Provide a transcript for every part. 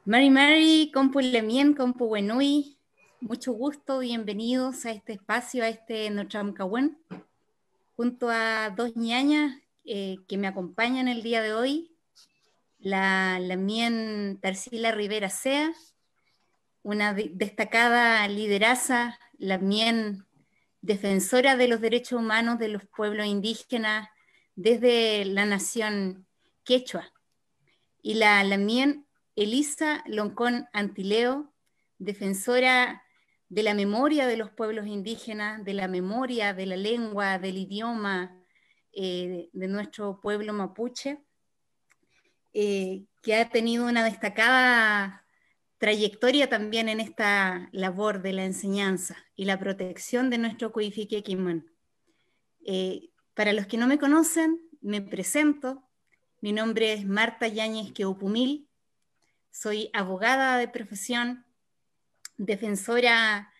Mari Mari, Compu Lemien, Compu Wenui, mucho gusto, bienvenidos a este espacio, a este Notramcahuén, junto a dos ñañas que me acompañan el día de hoy, la Mien Tarsila Rivera Sea, una destacada lideraza, la Mien defensora de los derechos humanos de los pueblos indígenas desde la nación quechua, y la Mien Elisa Loncón Antileo, defensora de la memoria de los pueblos indígenas, de la memoria de la lengua, del idioma de nuestro pueblo mapuche, que ha tenido una destacada trayectoria también en esta labor de la enseñanza y la protección de nuestro Cuifique Quimán. Para los que no me conocen, me presento. Mi nombre es Marta Yáñez Queupumil, soy abogada de profesión, defensora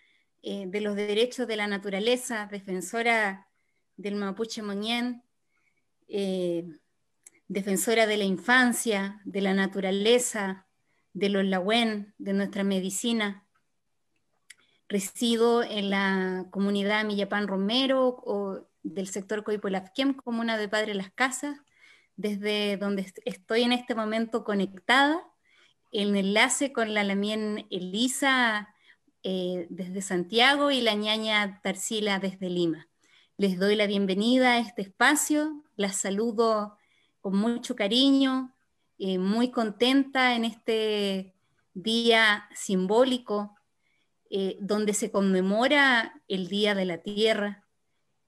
de los derechos de la naturaleza, defensora del Mapuche Moñén, defensora de la infancia, de la naturaleza, de los Lawén, de nuestra medicina. Resido en la comunidad Millapán Romero o del sector Coipolafquem, comuna de Padre Las Casas, desde donde estoy en este momento conectada, el enlace con la Lamien Elisa desde Santiago y la ñaña Tarsila desde Lima. Les doy la bienvenida a este espacio, las saludo con mucho cariño, muy contenta en este día simbólico donde se conmemora el Día de la Tierra,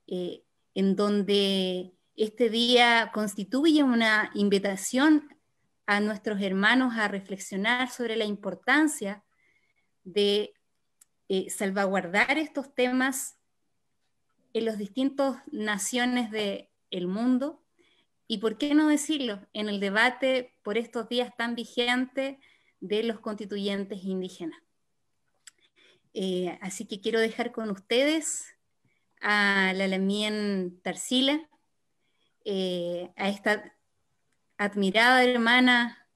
en donde este día constituye una invitación a nuestros hermanos a reflexionar sobre la importancia de salvaguardar estos temas en las distintas naciones del mundo y, por qué no decirlo, en el debate por estos días tan vigentes de los constituyentes indígenas. Así que quiero dejar con ustedes a la Lamien Tarsila, a esta admirada hermana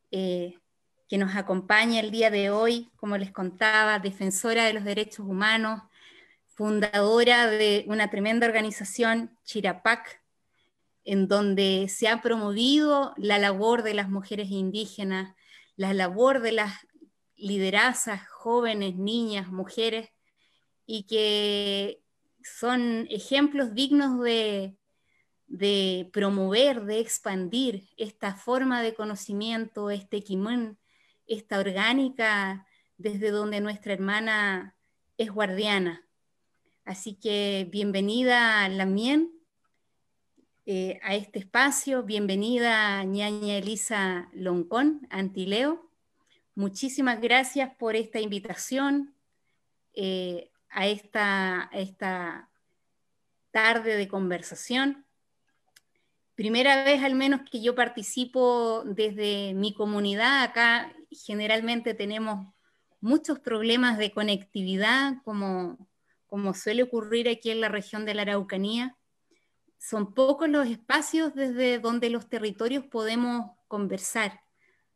que nos acompaña el día de hoy, como les contaba, defensora de los derechos humanos, fundadora de una tremenda organización, Chirapac, en donde se ha promovido la labor de las mujeres indígenas, la labor de las liderazas, jóvenes, niñas, mujeres, y que son ejemplos dignos de promover, de expandir esta forma de conocimiento, este quimón, esta orgánica, desde donde nuestra hermana es guardiana. Así que bienvenida Lamien a este espacio, bienvenida ñaña Elisa Loncón Antileo. Muchísimas gracias por esta invitación a esta tarde de conversación. Primera vez al menos que yo participo desde mi comunidad. Acá generalmente tenemos muchos problemas de conectividad, como suele ocurrir aquí en la región de la Araucanía. Son pocos los espacios desde donde los territorios podemos conversar,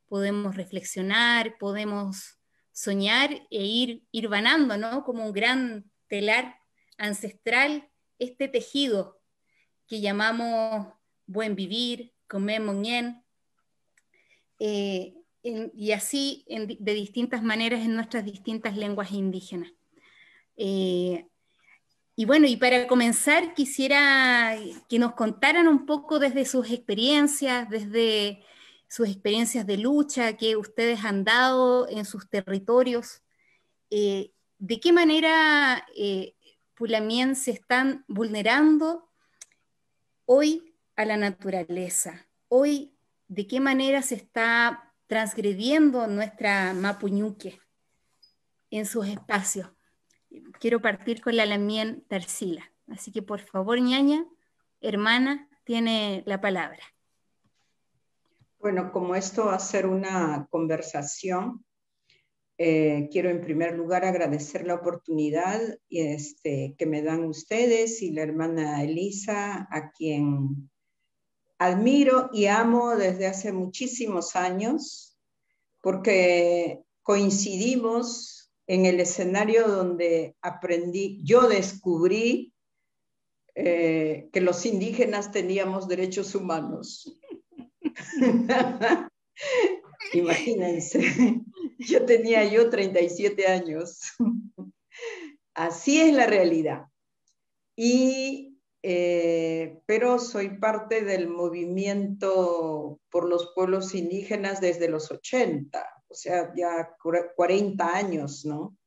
podemos reflexionar, podemos soñar e ir vanando, ¿no? Como un gran telar ancestral, este tejido que llamamos buen vivir, comer moñén, y así de distintas maneras en nuestras distintas lenguas indígenas. Y bueno, y para comenzar quisiera que nos contaran un poco desde sus experiencias de lucha que ustedes han dado en sus territorios, de qué manera Pulamien se están vulnerando hoy a la naturaleza, hoy de qué manera se está transgrediendo nuestra Mapuñuque en sus espacios. Quiero partir con la Lamien Tarsila. Así que por favor, ñaña, hermana, tiene la palabra. Bueno, como esto va a ser una conversación, quiero en primer lugar agradecer la oportunidad que me dan ustedes y la hermana Elisa, a quien admiro y amo desde hace muchísimos años. porque coincidimos en el escenario donde yo descubrí que los indígenas teníamos derechos humanos. Imagínense, yo tenía 37 años. Así es la realidad. Pero soy parte del movimiento por los pueblos indígenas desde los 80, o sea, ya 40 años, ¿no?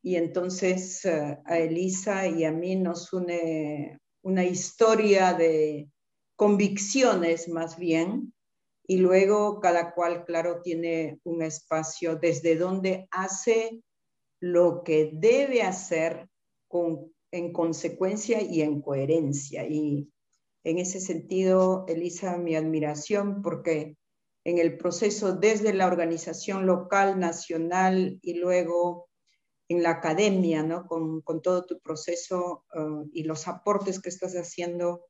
Y entonces a Elisa y a mí nos une una historia de convicciones más bien, y luego cada cual, claro, tiene un espacio desde donde hace lo que debe hacer en consecuencia y en coherencia. Y en ese sentido, Elisa, mi admiración, porque en el proceso desde la organización local, nacional y luego en la academia, ¿no? Con todo tu proceso y los aportes que estás haciendo,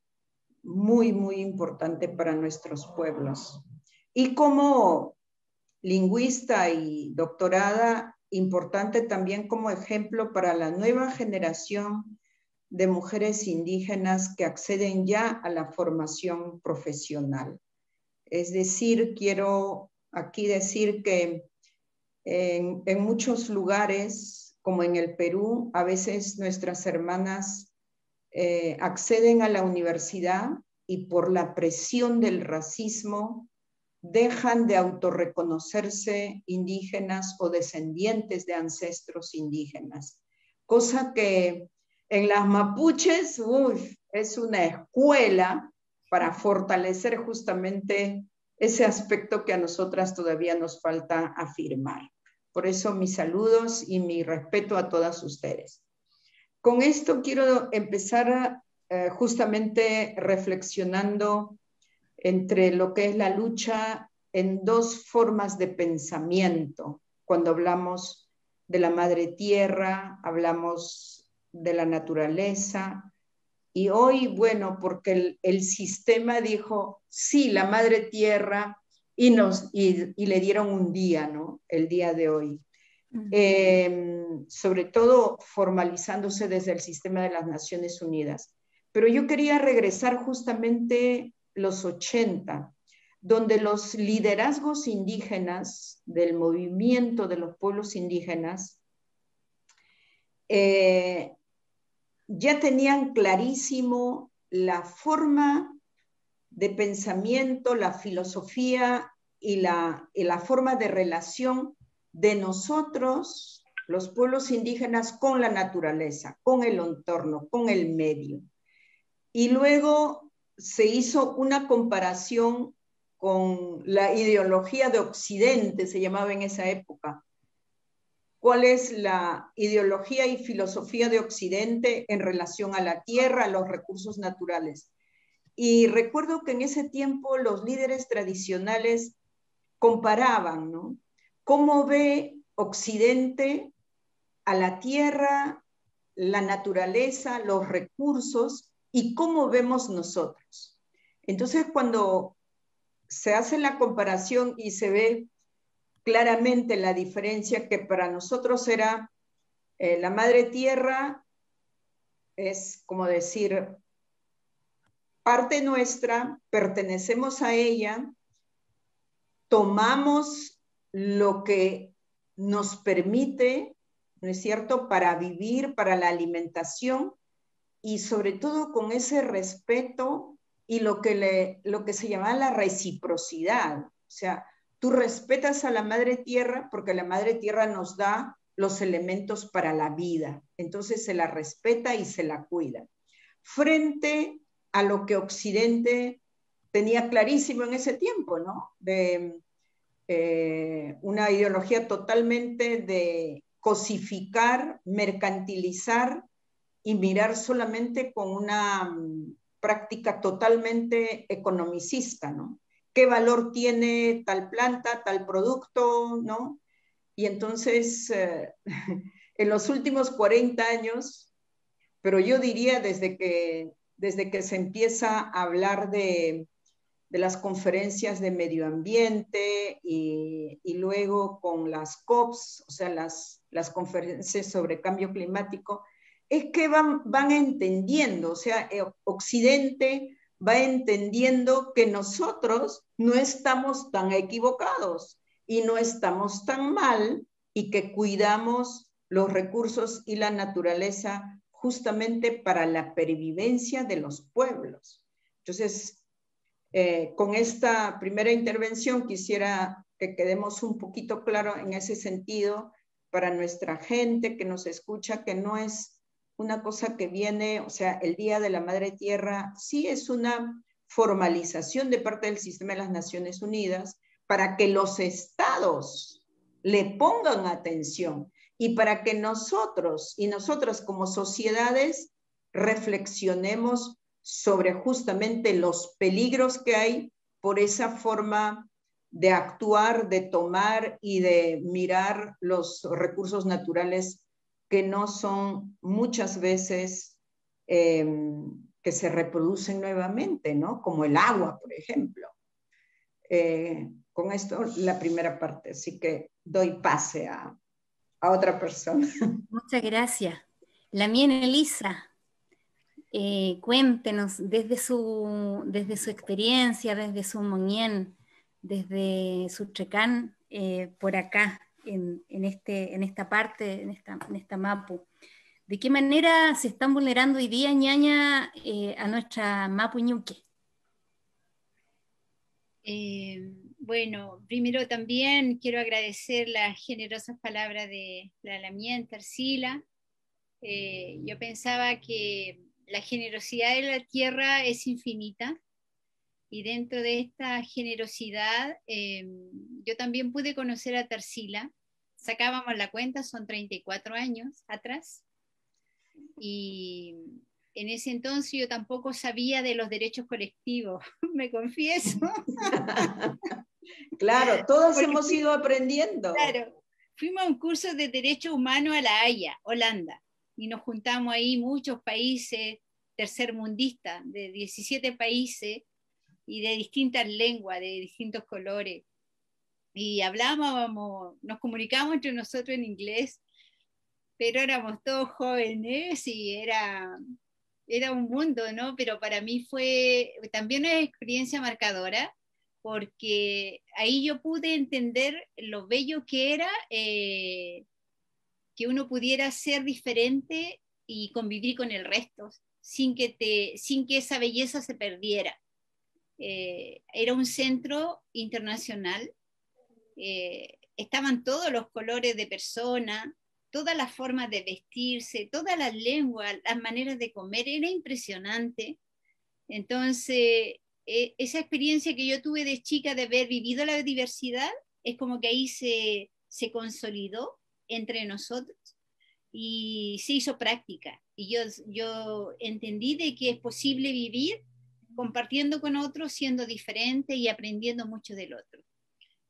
muy, muy importante para nuestros pueblos. Y como lingüista y doctorada, importante también como ejemplo para la nueva generación de mujeres indígenas que acceden ya a la formación profesional. Es decir, quiero aquí decir que en muchos lugares, como en el Perú, a veces nuestras hermanas acceden a la universidad y por la presión del racismo dejan de autorreconocerse indígenas o descendientes de ancestros indígenas. Cosa que en las mapuches es una escuela para fortalecer justamente ese aspecto que a nosotras todavía nos falta afirmar. Por eso mis saludos y mi respeto a todas ustedes. Con esto quiero empezar justamente reflexionando entre lo que es la lucha en dos formas de pensamiento. Cuando hablamos de la madre tierra, hablamos de la naturaleza, y hoy, bueno, porque el sistema dijo, sí, la madre tierra, y le dieron un día, ¿no? El día de hoy. Sobre todo formalizándose desde el sistema de las Naciones Unidas. Pero yo quería regresar justamente los 80, donde los liderazgos indígenas del movimiento de los pueblos indígenas ya tenían clarísimo la forma de pensamiento, la filosofía y la forma de relación de nosotros, los pueblos indígenas, con la naturaleza, con el entorno, con el medio. Y luego se hizo una comparación con la ideología de Occidente, se llamaba en esa época. ¿Cuál es la ideología y filosofía de Occidente en relación a la tierra, a los recursos naturales? Y recuerdo que en ese tiempo los líderes tradicionales comparaban, ¿no? ¿Cómo ve Occidente a la tierra, la naturaleza, los recursos, y cómo vemos nosotros? Entonces, cuando se hace la comparación y se ve claramente la diferencia, que para nosotros era la madre tierra, es como decir, parte nuestra, pertenecemos a ella, tomamos lo que nos permite, ¿no es cierto?, para vivir, para la alimentación, y sobre todo con ese respeto y lo que se llama la reciprocidad. O sea, tú respetas a la madre tierra porque la madre tierra nos da los elementos para la vida. Entonces se la respeta y se la cuida. Frente a lo que Occidente tenía clarísimo en ese tiempo, ¿no? De una ideología totalmente de cosificar, mercantilizar y mirar solamente con una práctica totalmente economicista, ¿no? ¿Qué valor tiene tal planta, tal producto, ¿no? Y entonces, en los últimos 40 años, pero yo diría desde que se empieza a hablar de las conferencias de medio ambiente y luego con las COPs, o sea, las conferencias sobre cambio climático, es que van entendiendo, o sea, Occidente va entendiendo que nosotros no estamos tan equivocados y no estamos tan mal y que cuidamos los recursos y la naturaleza justamente para la pervivencia de los pueblos. Entonces, con esta primera intervención quisiera que quedemos un poquito claro en ese sentido para nuestra gente que nos escucha, que no es una cosa que viene, o sea, el Día de la Madre Tierra sí es una formalización de parte del sistema de las Naciones Unidas para que los estados le pongan atención y para que nosotros y nosotras como sociedades reflexionemos sobre justamente los peligros que hay por esa forma de actuar, de tomar y de mirar los recursos naturales que no son muchas veces que se reproducen nuevamente, ¿no? Como el agua, por ejemplo. Con esto la primera parte, así que doy pase a otra persona. Muchas gracias. La mía Elisa, cuéntenos desde su experiencia, desde su Monien, desde su Checán, por acá, en esta parte, en esta Mapu. ¿De qué manera se están vulnerando hoy día, ñaña, a nuestra Mapu Ñuque? Bueno, primero también quiero agradecer las generosas palabras de la Lamien Tarsila. Yo pensaba que la generosidad de la tierra es infinita y dentro de esta generosidad yo también pude conocer a Tarsila. Sacábamos la cuenta, son 34 años atrás y en ese entonces yo tampoco sabía de los derechos colectivos, me confieso. Claro, todos hemos ido aprendiendo. Claro, fuimos a un curso de Derecho Humano a La Haya, Holanda, y nos juntamos ahí muchos países tercermundistas, de 17 países y de distintas lenguas, de distintos colores. Y hablábamos, nos comunicábamos entre nosotros en inglés, pero éramos todos jóvenes y era un mundo, ¿no? Pero para mí fue también una experiencia marcadora, porque ahí yo pude entender lo bello que era que uno pudiera ser diferente y convivir con el resto, sin que esa belleza se perdiera. Era un centro internacional, estaban todos los colores de persona, todas las formas de vestirse, todas las lenguas, las maneras de comer, era impresionante. Entonces, esa experiencia que yo tuve de chica de haber vivido la diversidad, es como que ahí se consolidó entre nosotros y se hizo práctica. Y yo entendí de que es posible vivir compartiendo con otros, siendo diferente y aprendiendo mucho del otro.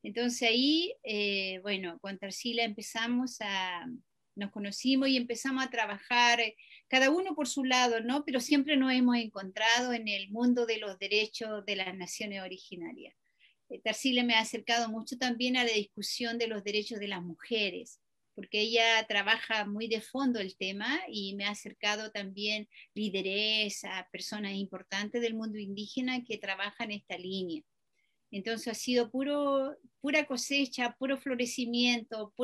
Entonces ahí, bueno, con Tarsila nos conocimos y empezamos a trabajar, cada uno por su lado, ¿no? Pero siempre nos hemos encontrado en el mundo de los derechos de las naciones originarias. Tarsila me ha acercado mucho también a la discusión de los derechos de las mujeres, porque ella trabaja muy de fondo el tema y me ha acercado también líderes, a personas importantes del mundo indígena que trabajan esta línea. Entonces ha sido pura cosecha, puro florecimiento,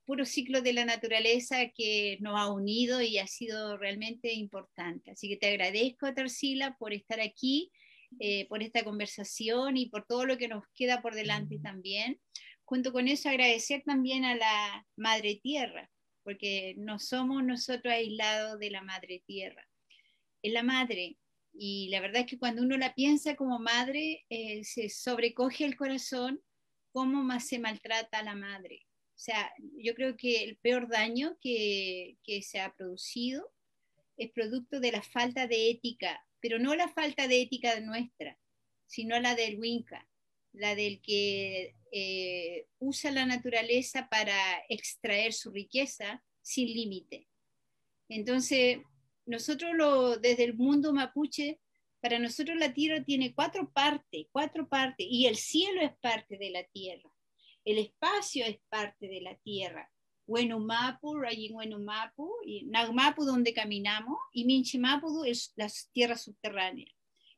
puro ciclo de la naturaleza que nos ha unido y ha sido realmente importante. Así que te agradezco, Tarsila, por estar aquí, por esta conversación y por todo lo que nos queda por delante también. Junto con eso, agradecer también a la Madre Tierra, porque no somos nosotros aislados de la Madre Tierra. Es la madre, y la verdad es que cuando uno la piensa como madre, se sobrecoge el corazón cómo más se maltrata a la madre. O sea, yo creo que el peor daño que se ha producido es producto de la falta de ética, pero no la falta de ética nuestra, sino la del Winca, la del que usa la naturaleza para extraer su riqueza sin límite. Entonces, nosotros desde el mundo mapuche, para nosotros la tierra tiene cuatro partes, y el cielo es parte de la tierra. el espacio es parte de la tierra. Huenumapu, Rayin Huenumapu, y Nagmapu donde caminamos, y Minchimapu es las tierras subterráneas.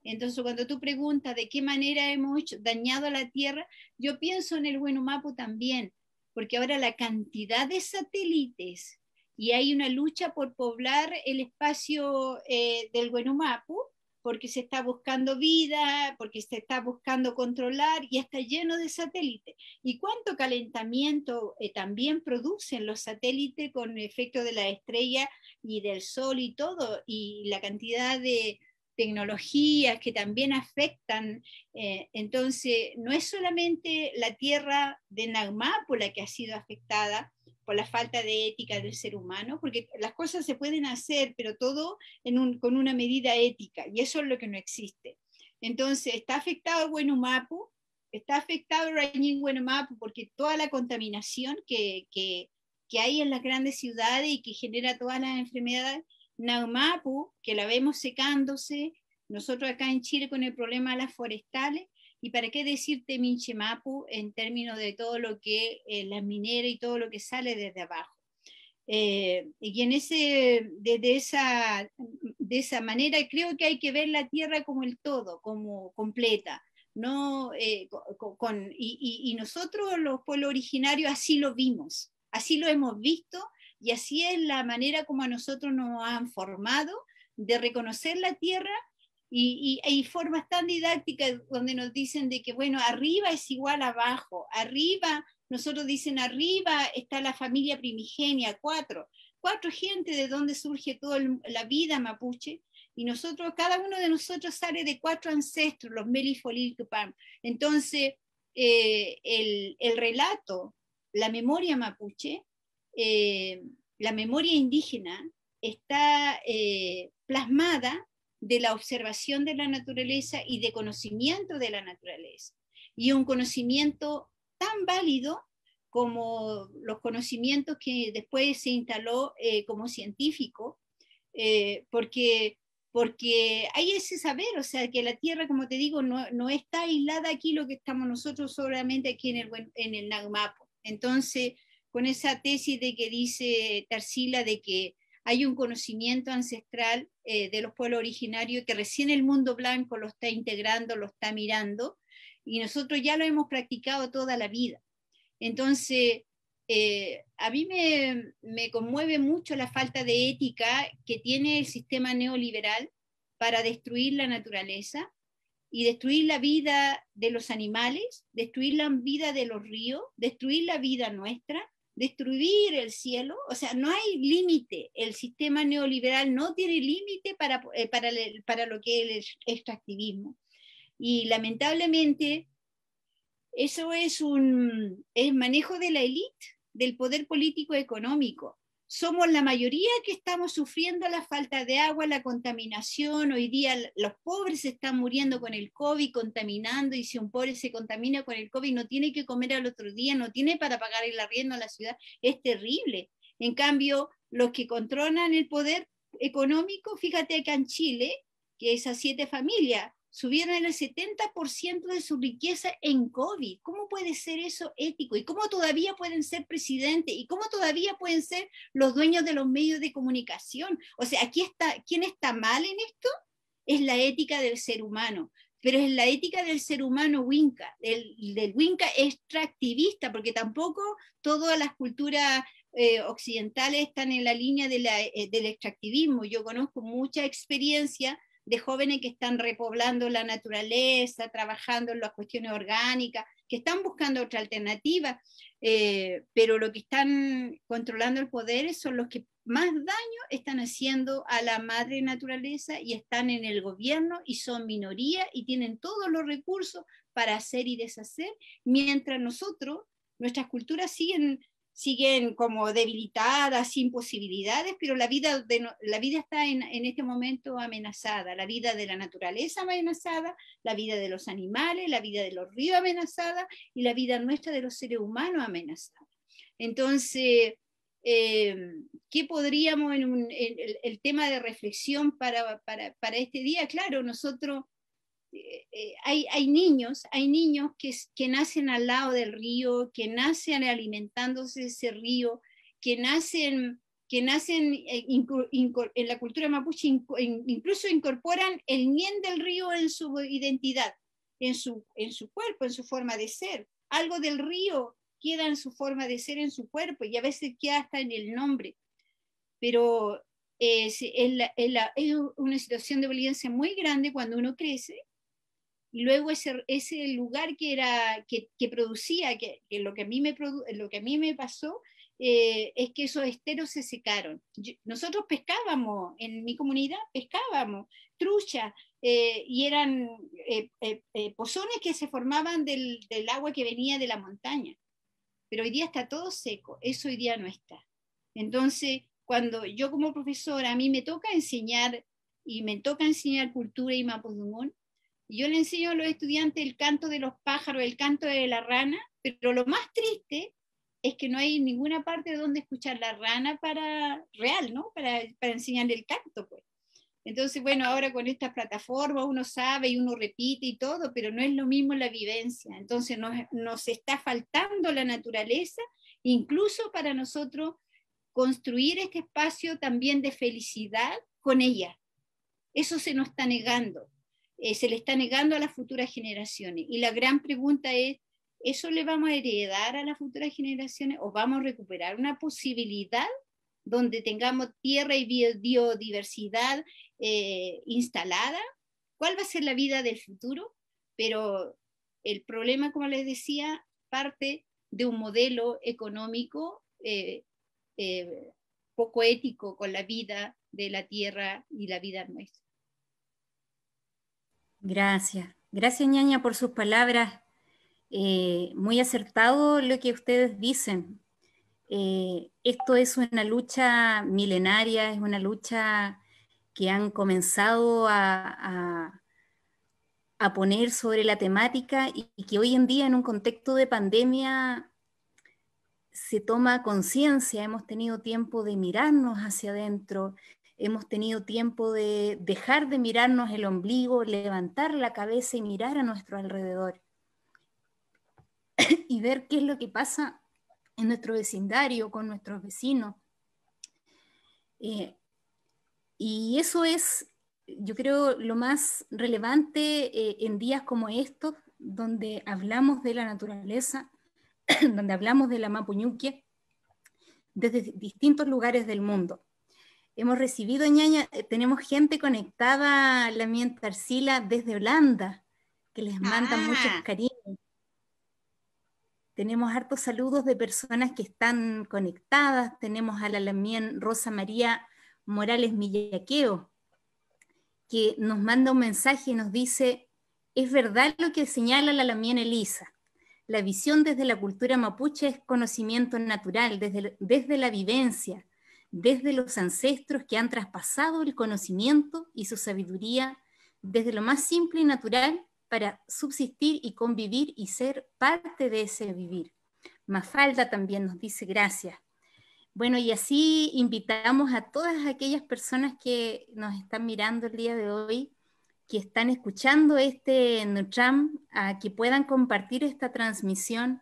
Entonces, cuando tú preguntas de qué manera hemos dañado a la tierra, yo pienso en el Huenumapu también, porque ahora la cantidad de satélites, y hay una lucha por poblar el espacio del Huenumapu, porque se está buscando vida, porque se está buscando controlar, y está lleno de satélites. ¿Y cuánto calentamiento también producen los satélites con efecto de la estrella y del sol y todo? Y la cantidad de tecnologías que también afectan. Entonces, no es solamente la tierra de Nagmapu la que ha sido afectada por la falta de ética del ser humano, porque las cosas se pueden hacer, pero todo con una medida ética, y eso es lo que no existe. Entonces, está afectado Huenumapu, está afectado Rayin Huenumapu, porque toda la contaminación que hay en las grandes ciudades y que genera todas las enfermedades. Nagmapu, que la vemos secándose, nosotros acá en Chile con el problema de las forestales, y para qué decirte Minchimapu en términos de todo lo que las mineras y todo lo que sale desde abajo. Y de esa manera creo que hay que ver la tierra como el todo, como completa. No, y nosotros los pueblos originarios así lo vimos, así lo hemos visto, y así es la manera como a nosotros nos han formado de reconocer la tierra, y hay formas tan didácticas donde nos dicen de que, bueno, arriba es igual a abajo, arriba, nosotros dicen arriba está la familia primigenia, cuatro gente de donde surge toda la vida mapuche, y nosotros, cada uno de nosotros sale de 4 ancestros, los Melifolilcupam. Entonces, el relato, la memoria mapuche, la memoria indígena, está plasmada de la observación de la naturaleza y de conocimiento de la naturaleza. Y un conocimiento tan válido como los conocimientos que después se instaló como científico, porque hay ese saber, o sea, que la Tierra, como te digo, no está aislada aquí, lo que estamos nosotros solamente aquí en el Nagmapu. Entonces, con esa tesis de que dice Tarsila de que hay un conocimiento ancestral de los pueblos originarios que recién el mundo blanco lo está integrando, lo está mirando, y nosotros ya lo hemos practicado toda la vida. Entonces, a mí me conmueve mucho la falta de ética que tiene el sistema neoliberal para destruir la naturaleza y destruir la vida de los animales, destruir la vida de los ríos, destruir la vida nuestra, destruir el cielo. O sea, no hay límite. El sistema neoliberal no tiene límite para lo que es el extractivismo. Y lamentablemente eso es manejo de la élite, del poder político económico. Somos la mayoría que estamos sufriendo la falta de agua, la contaminación. Hoy día los pobres están muriendo con el COVID, contaminando, y si un pobre se contamina con el COVID no tiene que comer al otro día, no tiene para pagar el arriendo a la ciudad. Es terrible. En cambio, los que controlan el poder económico, fíjate acá en Chile, que esas 7 familias subieron el 70% de su riqueza en COVID. ¿Cómo puede ser eso ético? ¿Y cómo todavía pueden ser presidentes? ¿Y cómo todavía pueden ser los dueños de los medios de comunicación? O sea, ¿quién está mal en esto? Es la ética del ser humano. Pero es la ética del ser humano Winca, del Winca extractivista, porque tampoco todas las culturas occidentales están en la línea del extractivismo. Yo conozco mucha experiencia de jóvenes que están repoblando la naturaleza, trabajando en las cuestiones orgánicas, que están buscando otra alternativa, pero lo que están controlando el poder son los que más daño están haciendo a la madre naturaleza, y están en el gobierno y son minoría y tienen todos los recursos para hacer y deshacer, mientras nuestras culturas siguen como debilitadas, sin posibilidades, pero la vida está en este momento amenazada, la vida de la naturaleza amenazada, la vida de los animales, la vida de los ríos amenazada, y la vida nuestra de los seres humanos amenazada. Entonces, ¿qué podríamos el tema de reflexión para este día? Claro, nosotros hay niños que nacen al lado del río, que nacen alimentándose de ese río, que nacen en la cultura mapuche, incluso incorporan el ñen del río en su identidad, en su cuerpo, en su forma de ser. Algo del río queda en su forma de ser, en su cuerpo, y a veces queda hasta en el nombre. Pero es una situación de violencia muy grande cuando uno crece, y luego ese lugar que producía, que lo que a mí me pasó, es que esos esteros se secaron. Nosotros pescábamos, en mi comunidad pescábamos trucha, y eran pozones que se formaban del agua que venía de la montaña. Pero hoy día está todo seco, eso hoy día no está. Entonces, cuando yo como profesora, a mí me toca enseñar, y me toca enseñar cultura y mapudungún, yo le enseño a los estudiantes el canto de los pájaros, el canto de la rana, pero lo más triste es que no hay ninguna parte donde escuchar la rana real, ¿no? Para enseñar el canto, pues. Entonces, bueno, ahora con estas plataformas uno sabe y uno repite y todo, pero no es lo mismo la vivencia. Entonces nos está faltando la naturaleza, incluso para nosotros construir este espacio también de felicidad con ella. Eso se nos está negando. Se le está negando a las futuras generaciones. Y la gran pregunta es, ¿eso le vamos a heredar a las futuras generaciones o vamos a recuperar una posibilidad donde tengamos tierra y biodiversidad instalada? ¿Cuál va a ser la vida del futuro? Pero el problema, como les decía, parte de un modelo económico poco ético con la vida de la tierra y la vida nuestra. Gracias. Gracias, ñaña, por sus palabras. Muy acertado lo que ustedes dicen. Esto es una lucha milenaria, es una lucha que han comenzado a poner sobre la temática y que hoy en día en un contexto de pandemia se toma conciencia. Hemos tenido tiempo de mirarnos hacia adentro, hemos tenido tiempo de dejar de mirarnos el ombligo, levantar la cabeza y mirar a nuestro alrededor y ver qué es lo que pasa en nuestro vecindario, con nuestros vecinos. Y eso es, yo creo, lo más relevante en días como estos, donde hablamos de la naturaleza, donde hablamos de la Mapuñuque, desde distintos lugares del mundo. Hemos recibido, ñaña, tenemos gente conectada, la Mienta Arcila, desde Holanda, que les manda muchos cariños. Tenemos hartos saludos de personas que están conectadas. Tenemos a la Lamien Rosa María Morales Millaqueo, que nos manda un mensaje y nos dice: es verdad lo que señala la Lamien Elisa. La visión desde la cultura mapuche es conocimiento natural, desde la vivencia, desde los ancestros que han traspasado el conocimiento y su sabiduría desde lo más simple y natural para subsistir y convivir y ser parte de ese vivir. Mafalda también nos dice gracias. Bueno, y así invitamos a todas aquellas personas que nos están mirando el día de hoy, que están escuchando este Nutram, a que puedan compartir esta transmisión,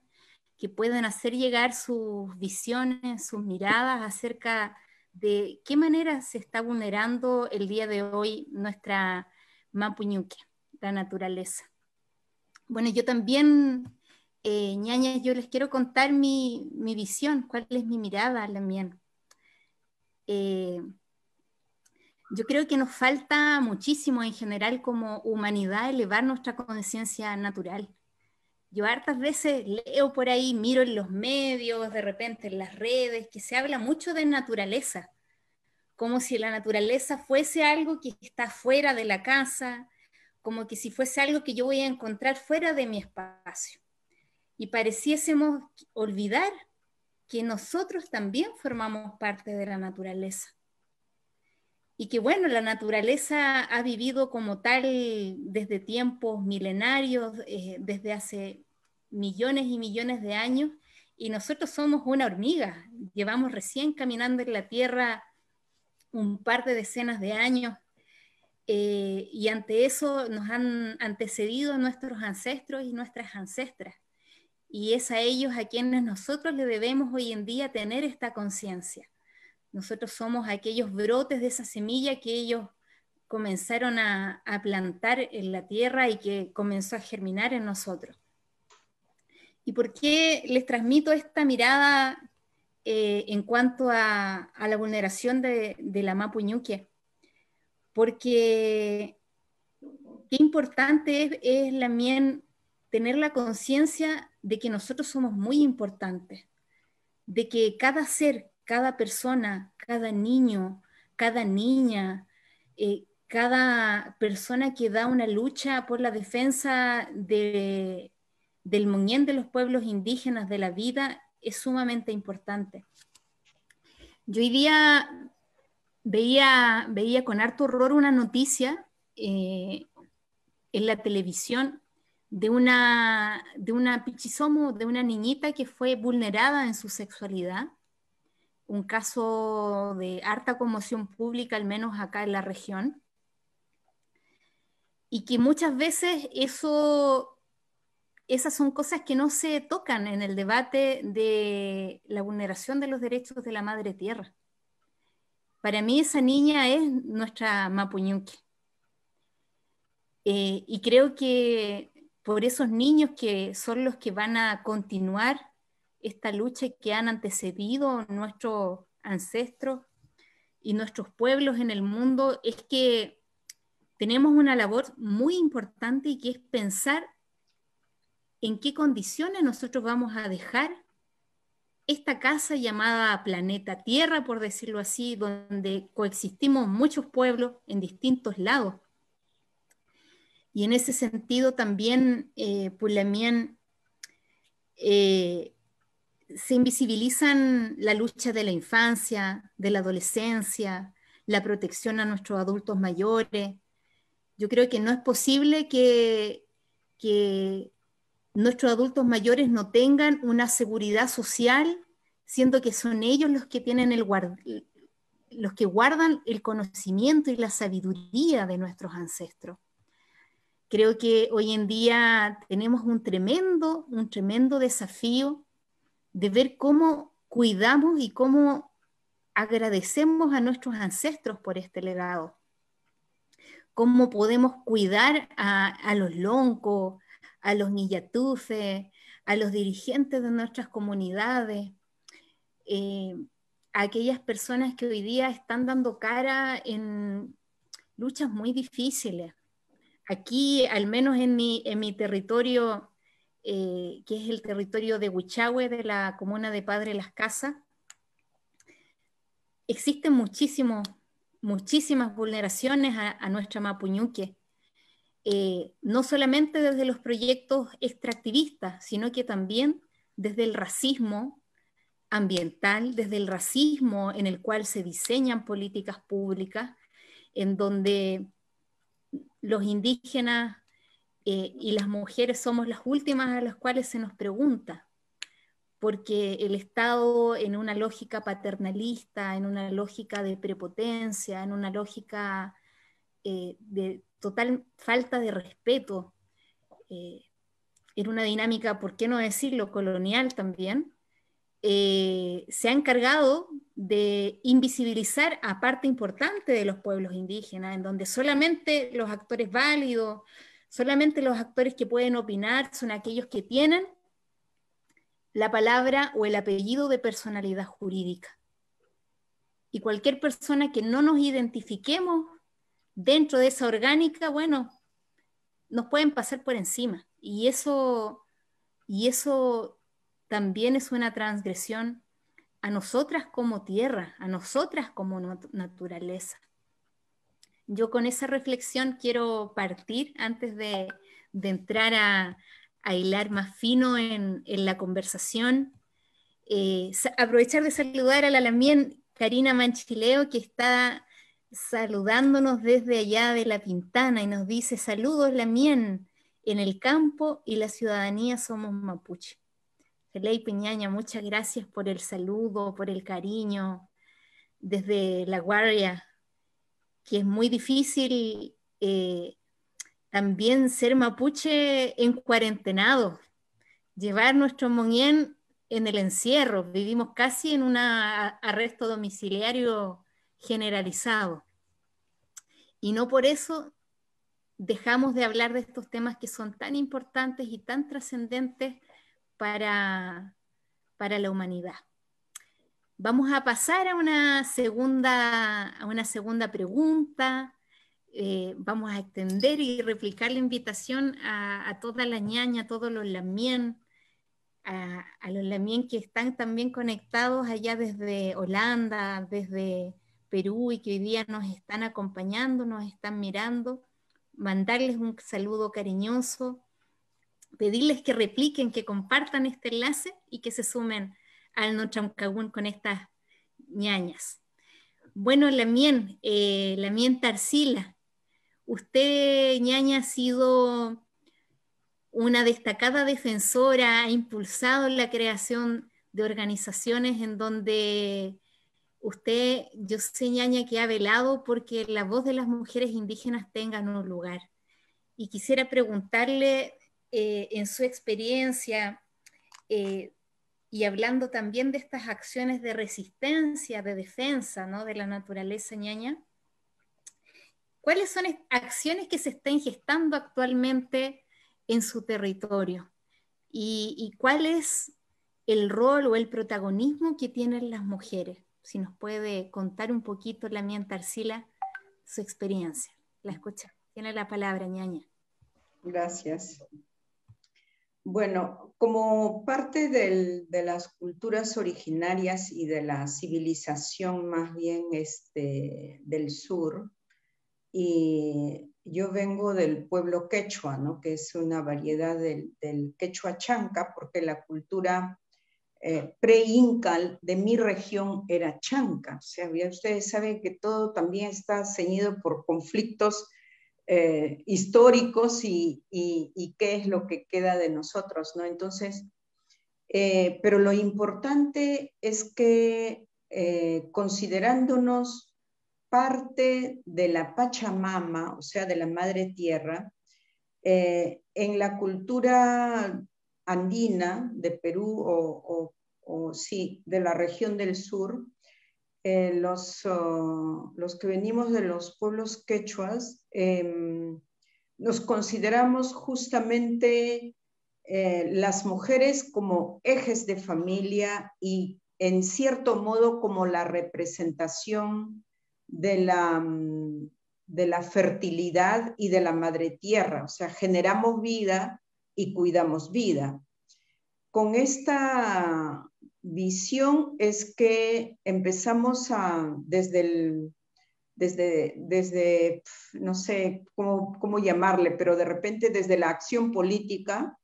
que puedan hacer llegar sus visiones, sus miradas acerca de qué manera se está vulnerando el día de hoy nuestra Mapuñuque, la naturaleza. Bueno, yo también, ñañas, yo les quiero contar mi visión, cuál es mi mirada, la mía. Yo creo que nos falta muchísimo en general como humanidad elevar nuestra conciencia natural. Yo hartas veces leo por ahí, miro en los medios, de repente en las redes, que se habla mucho de naturaleza, como si la naturaleza fuese algo que está fuera de la casa, como que si fuese algo que yo voy a encontrar fuera de mi espacio. Y pareciésemos olvidar que nosotros también formamos parte de la naturaleza. Y que bueno, la naturaleza ha vivido como tal desde tiempos milenarios, desde hace millones y millones de años, y nosotros somos una hormiga. Llevamos recién caminando en la Tierra un par de decenas de años, y ante eso nos han antecedido nuestros ancestros y nuestras ancestras. Y es a ellos a quienes nosotros le debemos hoy en día tener esta conciencia. Nosotros somos aquellos brotes de esa semilla que ellos comenzaron a plantar en la tierra y que comenzó a germinar en nosotros. ¿Y por qué les transmito esta mirada en cuanto a la vulneración de la Mapu Ñuque? Porque qué importante es también tener la conciencia de que nosotros somos muy importantes, de que cada ser, cada persona, cada niño, cada niña, cada persona que da una lucha por la defensa del Moñén de los pueblos indígenas, de la vida, es sumamente importante. Yo hoy día veía con harto horror una noticia en la televisión de una pichisomo, de una niñita que fue vulnerada en su sexualidad, un caso de harta conmoción pública, al menos acá en la región, y que muchas veces esas son cosas que no se tocan en el debate de la vulneración de los derechos de la madre tierra. Para mí esa niña es nuestra Mapu Ñuque. Y creo que por esos niños que son los que van a continuar esta lucha que han antecedido nuestros ancestros y nuestros pueblos en el mundo, es que tenemos una labor muy importante y que es pensar en qué condiciones nosotros vamos a dejar esta casa llamada planeta Tierra, por decirlo así, donde coexistimos muchos pueblos en distintos lados. Y en ese sentido también, Pulamien, se invisibilizan la lucha de la infancia, de la adolescencia, la protección a nuestros adultos mayores. Yo creo que no es posible que nuestros adultos mayores no tengan una seguridad social, siendo que son ellos los que tienen los que guardan el conocimiento y la sabiduría de nuestros ancestros. Creo que hoy en día tenemos un tremendo desafío de ver cómo cuidamos y cómo agradecemos a nuestros ancestros por este legado. Cómo podemos cuidar a los loncos, a los Niyatufe, a los dirigentes de nuestras comunidades, a aquellas personas que hoy día están dando cara en luchas muy difíciles. Aquí, al menos en mi territorio, que es el territorio de Huichahue, de la comuna de Padre Las Casas, existen muchísimas vulneraciones a nuestra Mapu Ñuque. No solamente desde los proyectos extractivistas, sino que también desde el racismo ambiental, desde el racismo en el cual se diseñan políticas públicas, en donde los indígenas y las mujeres somos las últimas a las cuales se nos pregunta, porque el Estado, en una lógica paternalista, en una lógica de prepotencia, en una lógica de total falta de respeto, en una dinámica, ¿por qué no decirlo?, colonial también, se ha encargado de invisibilizar a parte importante de los pueblos indígenas, en donde solamente los actores válidos, solamente los actores que pueden opinar son aquellos que tienen la palabra o el apellido de personalidad jurídica. Y cualquier persona que no nos identifiquemos dentro de esa orgánica, bueno, nos pueden pasar por encima. Y eso también es una transgresión a nosotras como tierra, a nosotras como naturaleza. Yo con esa reflexión quiero partir antes de entrar a hilar más fino en la conversación. Aprovechar de saludar a la Lamien Karina Manchileo, que está saludándonos desde allá de La Pintana y nos dice: saludos Lamien, en el campo y la ciudadanía somos mapuche. Feley Piñaña, muchas gracias por el saludo, por el cariño desde La Guardia, que es muy difícil también ser mapuche en cuarentenado, llevar nuestro moñén en el encierro. Vivimos casi en un arresto domiciliario generalizado. Y no por eso dejamos de hablar de estos temas que son tan importantes y tan trascendentes para la humanidad. Vamos a pasar a una segunda pregunta. Vamos a extender y replicar la invitación a toda la ñaña, a todos los lamien, a los lamien que están también conectados allá desde Holanda, desde Perú, y que hoy día nos están acompañando, nos están mirando. Mandarles un saludo cariñoso, pedirles que repliquen, que compartan este enlace y que se sumen al Notramcagún con estas ñañas. Bueno, Lamien Tarsila, usted, ñaña, ha sido una destacada defensora, ha impulsado la creación de organizaciones en donde usted, yo sé, ñaña, que ha velado porque la voz de las mujeres indígenas tenga un lugar. Y quisiera preguntarle, en su experiencia, y hablando también de estas acciones de resistencia, de defensa, ¿no?, de la naturaleza, ñaña, ¿cuáles son acciones que se están gestando actualmente en su territorio? ¿Y cuál es el rol o el protagonismo que tienen las mujeres? Si nos puede contar un poquito, Lamien Tarsila, su experiencia. La escucha. Tiene la palabra, ñaña. Gracias. Bueno, como parte de las culturas originarias y de la civilización más bien del sur, y yo vengo del pueblo quechua, ¿no?, que es una variedad del quechua chanca, porque la cultura pre-inca de mi región era chanca. O sea, ustedes saben que todo también está ceñido por conflictos históricos y qué es lo que queda de nosotros, ¿no? Entonces, pero lo importante es que considerándonos parte de la Pachamama, o sea, de la Madre Tierra, en la cultura andina de Perú o sí, de la región del sur, los que venimos de los pueblos quechuas, nos consideramos justamente las mujeres como ejes de familia y en cierto modo como la representación de la fertilidad y de la madre tierra. O sea, generamos vida y cuidamos vida. Con esta visión es que empezamos desde no sé cómo llamarle, pero de repente desde la acción política,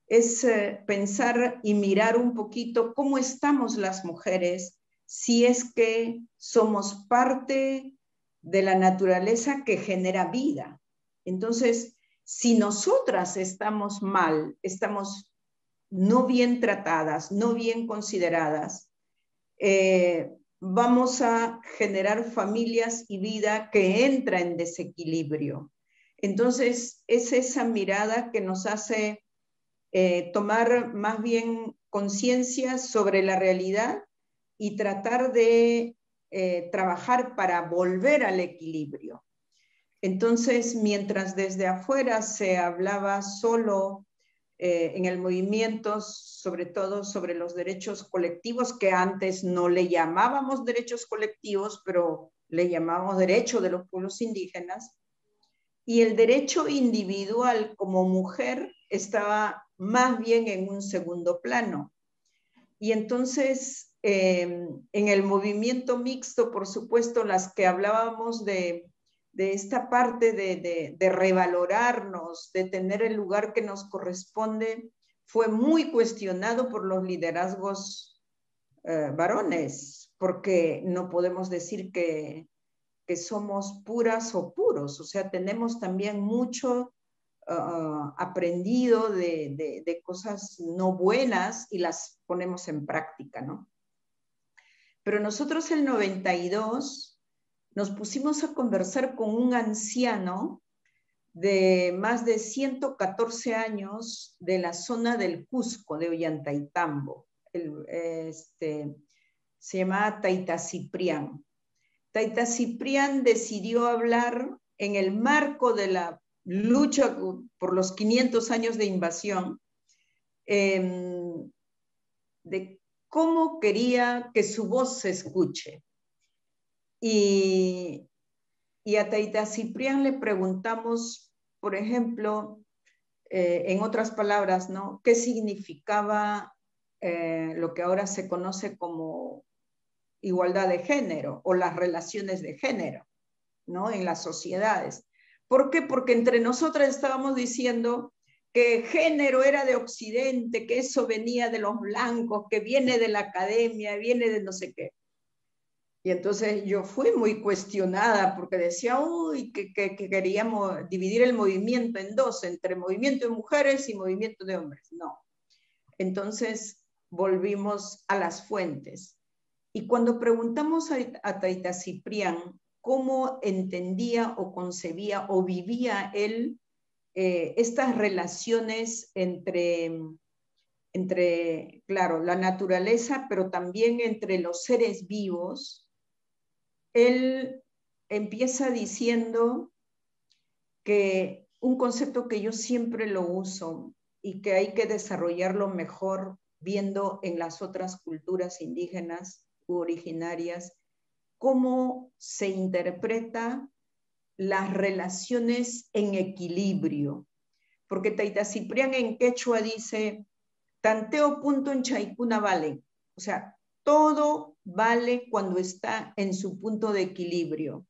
es pensar y mirar un poquito cómo estamos las mujeres, si es que somos parte de la naturaleza que genera vida. Entonces, si nosotras estamos mal, estamos no bien tratadas, no bien consideradas, vamos a generar familias y vida que entra en desequilibrio. Entonces, es esa mirada que nos hace tomar más bien conciencia sobre la realidad y tratar de trabajar para volver al equilibrio. Entonces, mientras desde afuera se hablaba solo en el movimiento, sobre todo sobre los derechos colectivos, que antes no le llamábamos derechos colectivos, pero le llamábamos derecho de los pueblos indígenas, y el derecho individual como mujer estaba más bien en un segundo plano. Y entonces, en el movimiento mixto, por supuesto, las que hablábamos de esta parte de revalorarnos, de tener el lugar que nos corresponde, fue muy cuestionado por los liderazgos varones, porque no podemos decir que somos puras o puros, o sea, tenemos también mucho aprendido de cosas no buenas y las ponemos en práctica, ¿no? Pero nosotros el 92 nos pusimos a conversar con un anciano de más de 114 años de la zona del Cusco, de Ollantaytambo. Se llamaba Taita Ciprián. Taita Ciprián decidió hablar en el marco de la lucha por los 500 años de invasión, de cómo quería que su voz se escuche. Y a Taita Ciprián le preguntamos, por ejemplo, en otras palabras, ¿no?, ¿qué significaba lo que ahora se conoce como igualdad de género o las relaciones de género, ¿no?, en las sociedades? ¿Por qué? Porque entre nosotras estábamos diciendo que género era de Occidente, que eso venía de los blancos, que viene de la academia, viene de no sé qué. Y entonces yo fui muy cuestionada porque decía, uy, que queríamos dividir el movimiento en dos, entre movimiento de mujeres y movimiento de hombres. No. Entonces volvimos a las fuentes. Y cuando preguntamos a Taita Ciprián cómo entendía o concebía o vivía él estas relaciones entre, claro, la naturaleza, pero también entre los seres vivos, él empieza diciendo que un concepto que yo siempre lo uso y que hay que desarrollarlo mejor viendo en las otras culturas indígenas u originarias, cómo se interpreta las relaciones en equilibrio. Porque Taita Ciprián en quechua dice, tanteo punto en chaicuna vale. O sea, todo vale cuando está en su punto de equilibrio.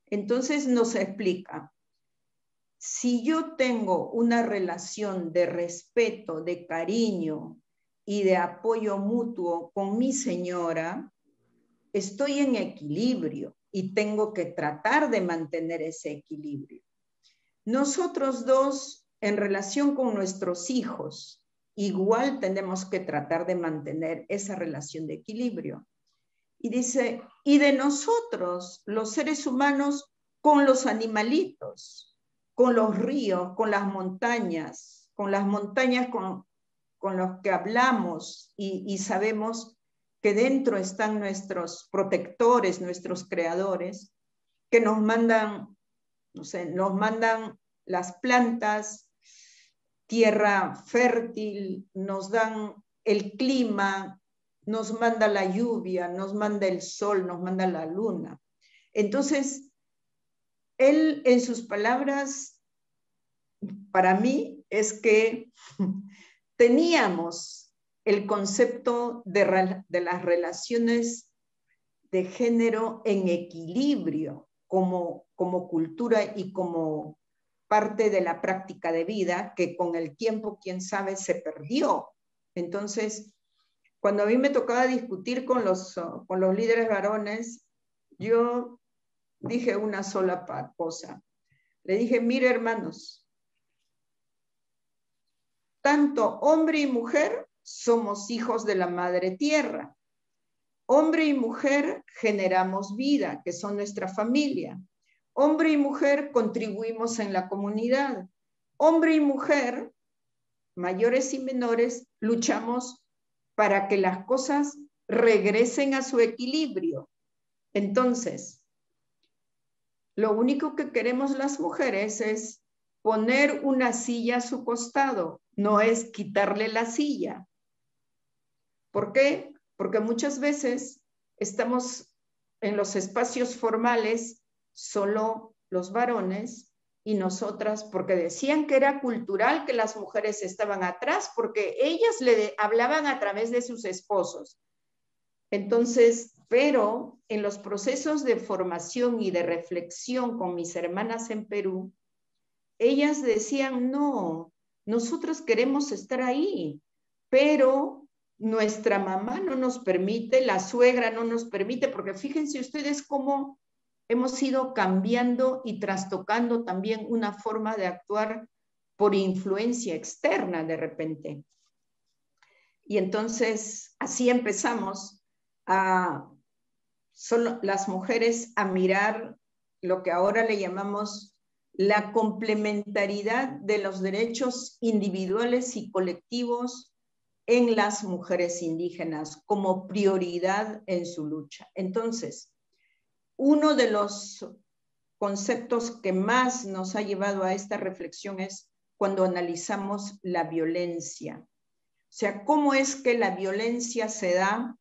Entonces nos explica, si yo tengo una relación de respeto, de cariño y de apoyo mutuo con mi señora, estoy en equilibrio y tengo que tratar de mantener ese equilibrio. Nosotros dos, en relación con nuestros hijos, igual tenemos que tratar de mantener esa relación de equilibrio. Y dice, y de nosotros, los seres humanos, con los animalitos, con los ríos, con las montañas con los que hablamos y sabemos que dentro están nuestros protectores, nuestros creadores, que nos mandan, no sé, nos mandan las plantas, tierra fértil, nos dan el clima, nos manda la lluvia, nos manda el sol, nos manda la luna. Entonces, él en sus palabras, para mí, es que teníamos el concepto de las relaciones de género en equilibrio como cultura y como parte de la práctica de vida que con el tiempo, quién sabe, se perdió. Entonces, cuando a mí me tocaba discutir con los líderes varones, yo dije una sola cosa. Le dije, mire hermanos, tanto hombre y mujer somos hijos de la madre tierra. Hombre y mujer generamos vida, que son nuestra familia. Hombre y mujer contribuimos en la comunidad. Hombre y mujer, mayores y menores, luchamos para que las cosas regresen a su equilibrio. Entonces, lo único que queremos las mujeres es poner una silla a su costado, no es quitarle la silla. ¿Por qué? Porque muchas veces estamos en los espacios formales solo los varones y nosotras, porque decían que era cultural que las mujeres estaban atrás, porque ellas le hablaban a través de sus esposos. Entonces, pero en los procesos de formación y de reflexión con mis hermanas en Perú, ellas decían, no, nosotros queremos estar ahí, pero nuestra mamá no nos permite, la suegra no nos permite, porque fíjense ustedes cómo hemos ido cambiando y trastocando también una forma de actuar por influencia externa de repente. Y entonces así empezamos a son las mujeres a mirar lo que ahora le llamamos la complementariedad de los derechos individuales y colectivos en las mujeres indígenas como prioridad en su lucha. Entonces, uno de los conceptos que más nos ha llevado a esta reflexión es cuando analizamos la violencia. O sea, cómo es que la violencia se da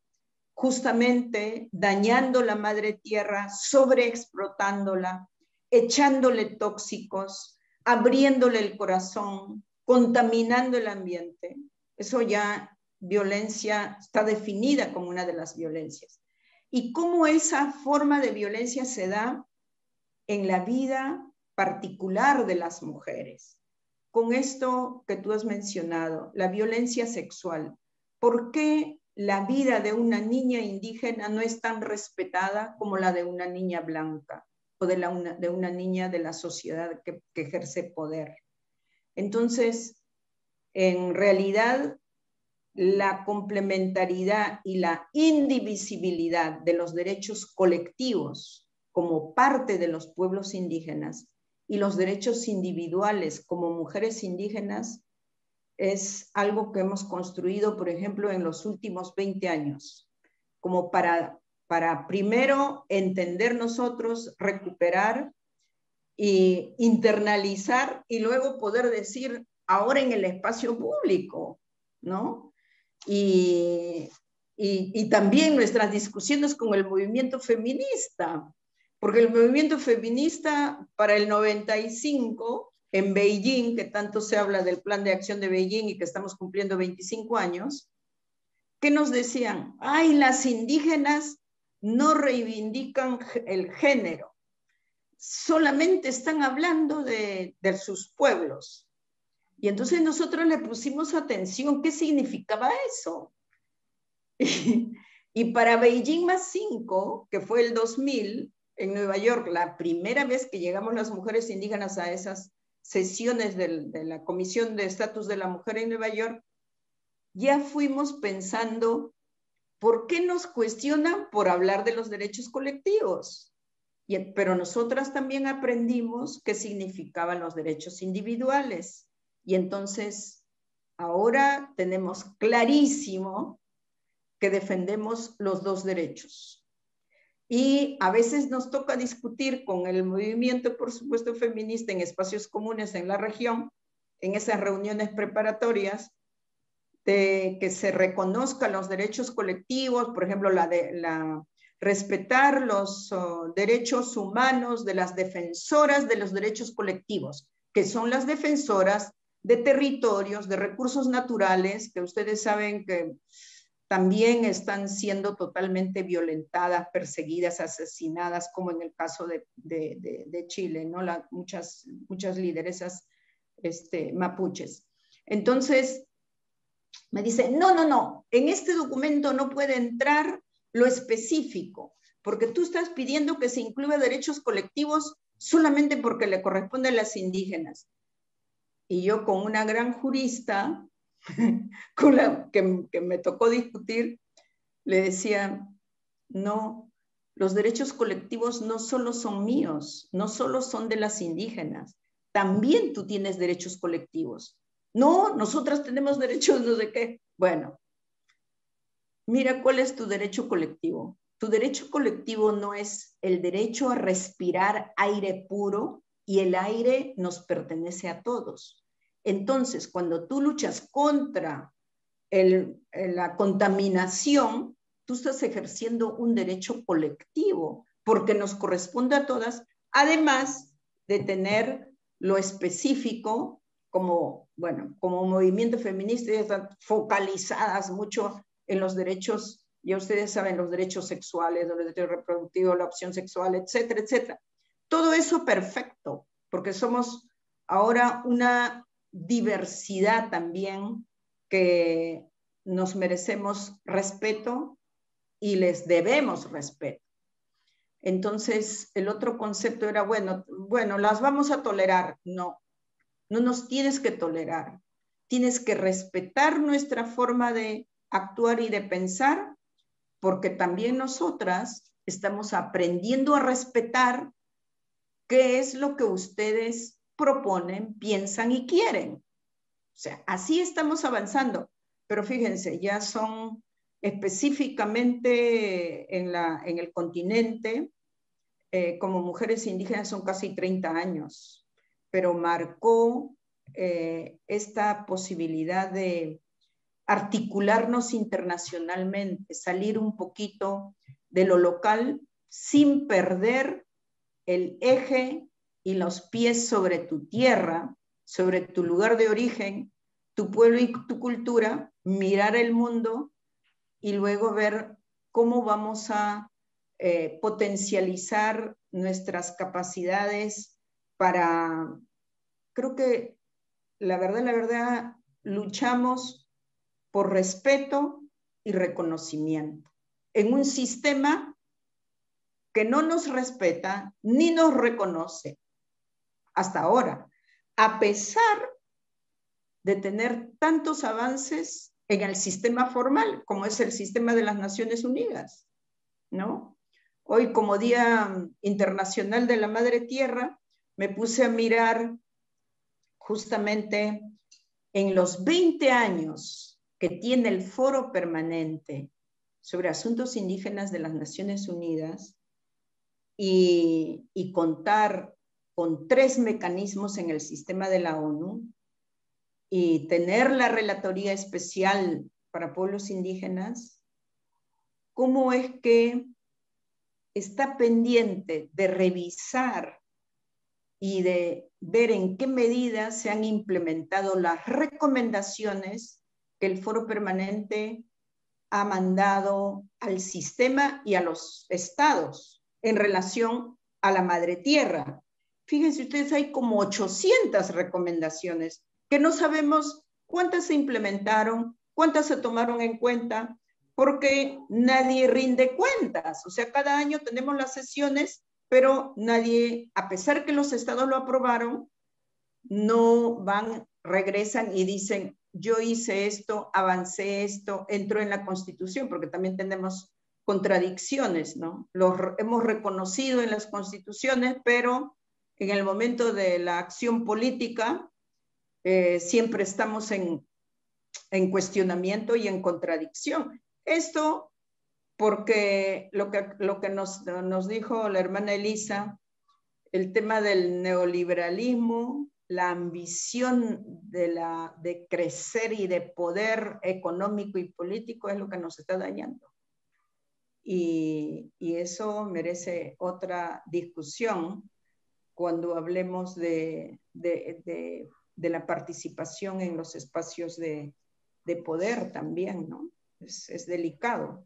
justamente dañando la madre tierra, sobreexplotándola, echándole tóxicos, abriéndole el corazón, contaminando el ambiente. Eso ya violencia está definida como una de las violencias. Y cómo esa forma de violencia se da en la vida particular de las mujeres. Con esto que tú has mencionado, la violencia sexual. ¿Por qué la vida de una niña indígena no es tan respetada como la de una niña blanca o de una niña de la sociedad que ejerce poder? Entonces, en realidad, la complementariedad y la indivisibilidad de los derechos colectivos como parte de los pueblos indígenas y los derechos individuales como mujeres indígenas es algo que hemos construido, por ejemplo, en los últimos 20 años, como para primero entender nosotros, recuperar e internalizar y luego poder decir ahora en el espacio público, ¿no? Y también nuestras discusiones con el movimiento feminista, porque el movimiento feminista para el 95 en Beijing, que tanto se habla del plan de acción de Beijing y que estamos cumpliendo 25 años, ¿qué nos decían? Ay, las indígenas no reivindican el género, solamente están hablando de sus pueblos. Y entonces nosotros le pusimos atención, ¿qué significaba eso? Y para Beijing más 5, que fue el 2000, en Nueva York, la primera vez que llegamos las mujeres indígenas a esas sesiones de la Comisión de Estatus de la Mujer en Nueva York, ya fuimos pensando, ¿por qué nos cuestionan por hablar de los derechos colectivos? Pero nosotras también aprendimos qué significaban los derechos individuales. Y entonces, ahora tenemos clarísimo que defendemos los dos derechos. Y a veces nos toca discutir con el movimiento, por supuesto, feminista en espacios comunes en la región, en esas reuniones preparatorias, de que se reconozcan los derechos colectivos, por ejemplo, respetar los derechos humanos de las defensoras de los derechos colectivos, que son las defensoras de territorios, de recursos naturales, que ustedes saben que también están siendo totalmente violentadas, perseguidas, asesinadas, como en el caso de Chile, ¿no? Muchas lideresas mapuches. Entonces, me dice, no, en este documento no puede entrar lo específico, porque tú estás pidiendo que se incluya derechos colectivos solamente porque le corresponde a las indígenas. Y yo, con una gran jurista con la que me tocó discutir, le decía, no, los derechos colectivos no solo son míos, no solo son de las indígenas, también tú tienes derechos colectivos. No, nosotras tenemos derechos no sé qué. Bueno, mira cuál es tu derecho colectivo. Tu derecho colectivo no es el derecho a respirar aire puro, y el aire nos pertenece a todos. Entonces, cuando tú luchas contra la contaminación, tú estás ejerciendo un derecho colectivo, porque nos corresponde a todas, además de tener lo específico, como movimiento feminista, están focalizadas mucho en los derechos, ya ustedes saben, los derechos sexuales, los derechos reproductivos, la opción sexual, etcétera, etcétera. Todo eso perfecto, porque somos ahora una diversidad también que nos merecemos respeto y les debemos respeto. Entonces, el otro concepto era, bueno, las vamos a tolerar. No nos tienes que tolerar. Tienes que respetar nuestra forma de actuar y de pensar, porque también nosotras estamos aprendiendo a respetar qué es lo que ustedes proponen, piensan y quieren. O sea, así estamos avanzando. Pero fíjense, ya son específicamente en el continente, como mujeres indígenas son casi 30 años, pero marcó esta posibilidad de articularnos internacionalmente, salir un poquito de lo local sin perder el eje y los pies sobre tu tierra, sobre tu lugar de origen, tu pueblo y tu cultura, mirar el mundo y luego ver cómo vamos a potencializar nuestras capacidades para, creo que la verdad, luchamos por respeto y reconocimiento en un sistema que no nos respeta ni nos reconoce hasta ahora, a pesar de tener tantos avances en el sistema formal, como es el sistema de las Naciones Unidas, ¿no? Hoy, como Día Internacional de la Madre Tierra, me puse a mirar justamente en los 20 años que tiene el Foro Permanente sobre Asuntos Indígenas de las Naciones Unidas y contar con 3 mecanismos en el sistema de la ONU y tener la Relatoría Especial para Pueblos Indígenas, ¿cómo es que está pendiente de revisar y de ver en qué medida se han implementado las recomendaciones que el Foro Permanente ha mandado al sistema y a los estados en relación a la madre tierra? Fíjense ustedes, hay como 800 recomendaciones que no sabemos cuántas se implementaron, cuántas se tomaron en cuenta, porque nadie rinde cuentas. O sea, cada año tenemos las sesiones, pero nadie, a pesar que los estados lo aprobaron, no van, regresan y dicen, yo hice esto, avancé esto, entró en la Constitución, porque también tenemos contradicciones, ¿no? Los hemos reconocido en las constituciones, pero en el momento de la acción política siempre estamos en cuestionamiento y en contradicción. Esto porque lo que nos dijo la hermana Elisa, el tema del neoliberalismo, la ambición de crecer y de poder económico y político es lo que nos está dañando. Y eso merece otra discusión cuando hablemos de la participación en los espacios de poder también, ¿no? Es delicado.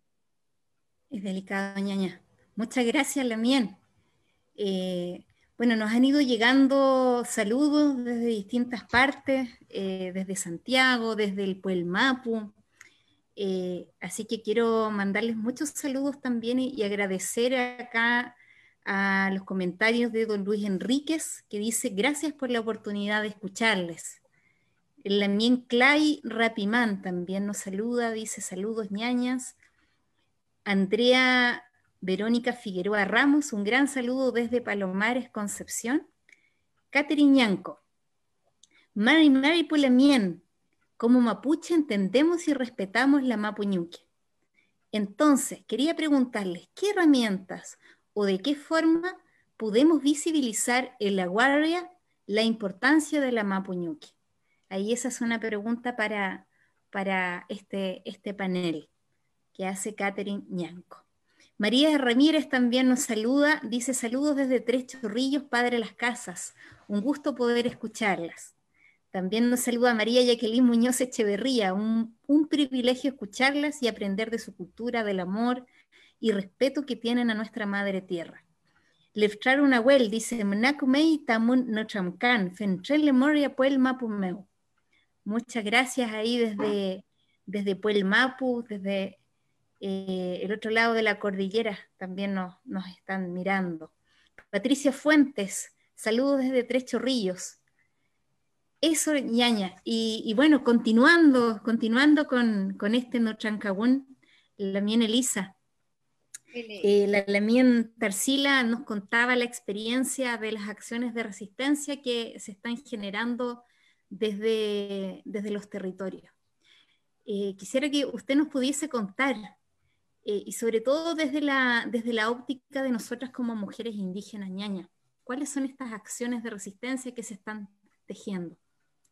Es delicado, ñaña. Muchas gracias, Lamien. Bueno, nos han ido llegando saludos desde distintas partes, desde Santiago, desde el Puel Mapu. Así que quiero mandarles muchos saludos también y agradecer acá a los comentarios de don Luis Enríquez, que dice, gracias por la oportunidad de escucharles. Lamien Clay Rapimán también nos saluda, dice, saludos ñañas. Andrea Verónica Figueroa Ramos, un gran saludo desde Palomares, Concepción. Catherine Ñanco, Mari Pulamien, como mapuche entendemos y respetamos la Mapuñuque. Entonces, quería preguntarles, ¿qué herramientas o de qué forma podemos visibilizar en la guardia la importancia de la Mapuñuque? Ahí esa es una pregunta para este panel que hace Catherine Ñanco. María Ramírez también nos saluda, dice saludos desde Tres Chorrillos, Padre Las Casas, un gusto poder escucharlas. También nos saluda María Jacqueline Muñoz Echeverría, un privilegio escucharlas y aprender de su cultura, del amor y respeto que tienen a nuestra madre tierra. Leftrar Unahuel dice, Mnakumei tamun notramkan, fentrel lemoria puel mapu meu. Muchas gracias ahí desde Puel Mapu, desde el otro lado de la cordillera también nos están mirando. Patricia Fuentes, saludos desde Tres Chorrillos. Eso, ñaña. Y bueno, continuando con este Notrancagún, Lamien Elisa. La Lamien Tarsila nos contaba la experiencia de las acciones de resistencia que se están generando desde los territorios. Quisiera que usted nos pudiese contar, y sobre todo desde la óptica de nosotras como mujeres indígenas ñaña, ¿cuáles son estas acciones de resistencia que se están tejiendo?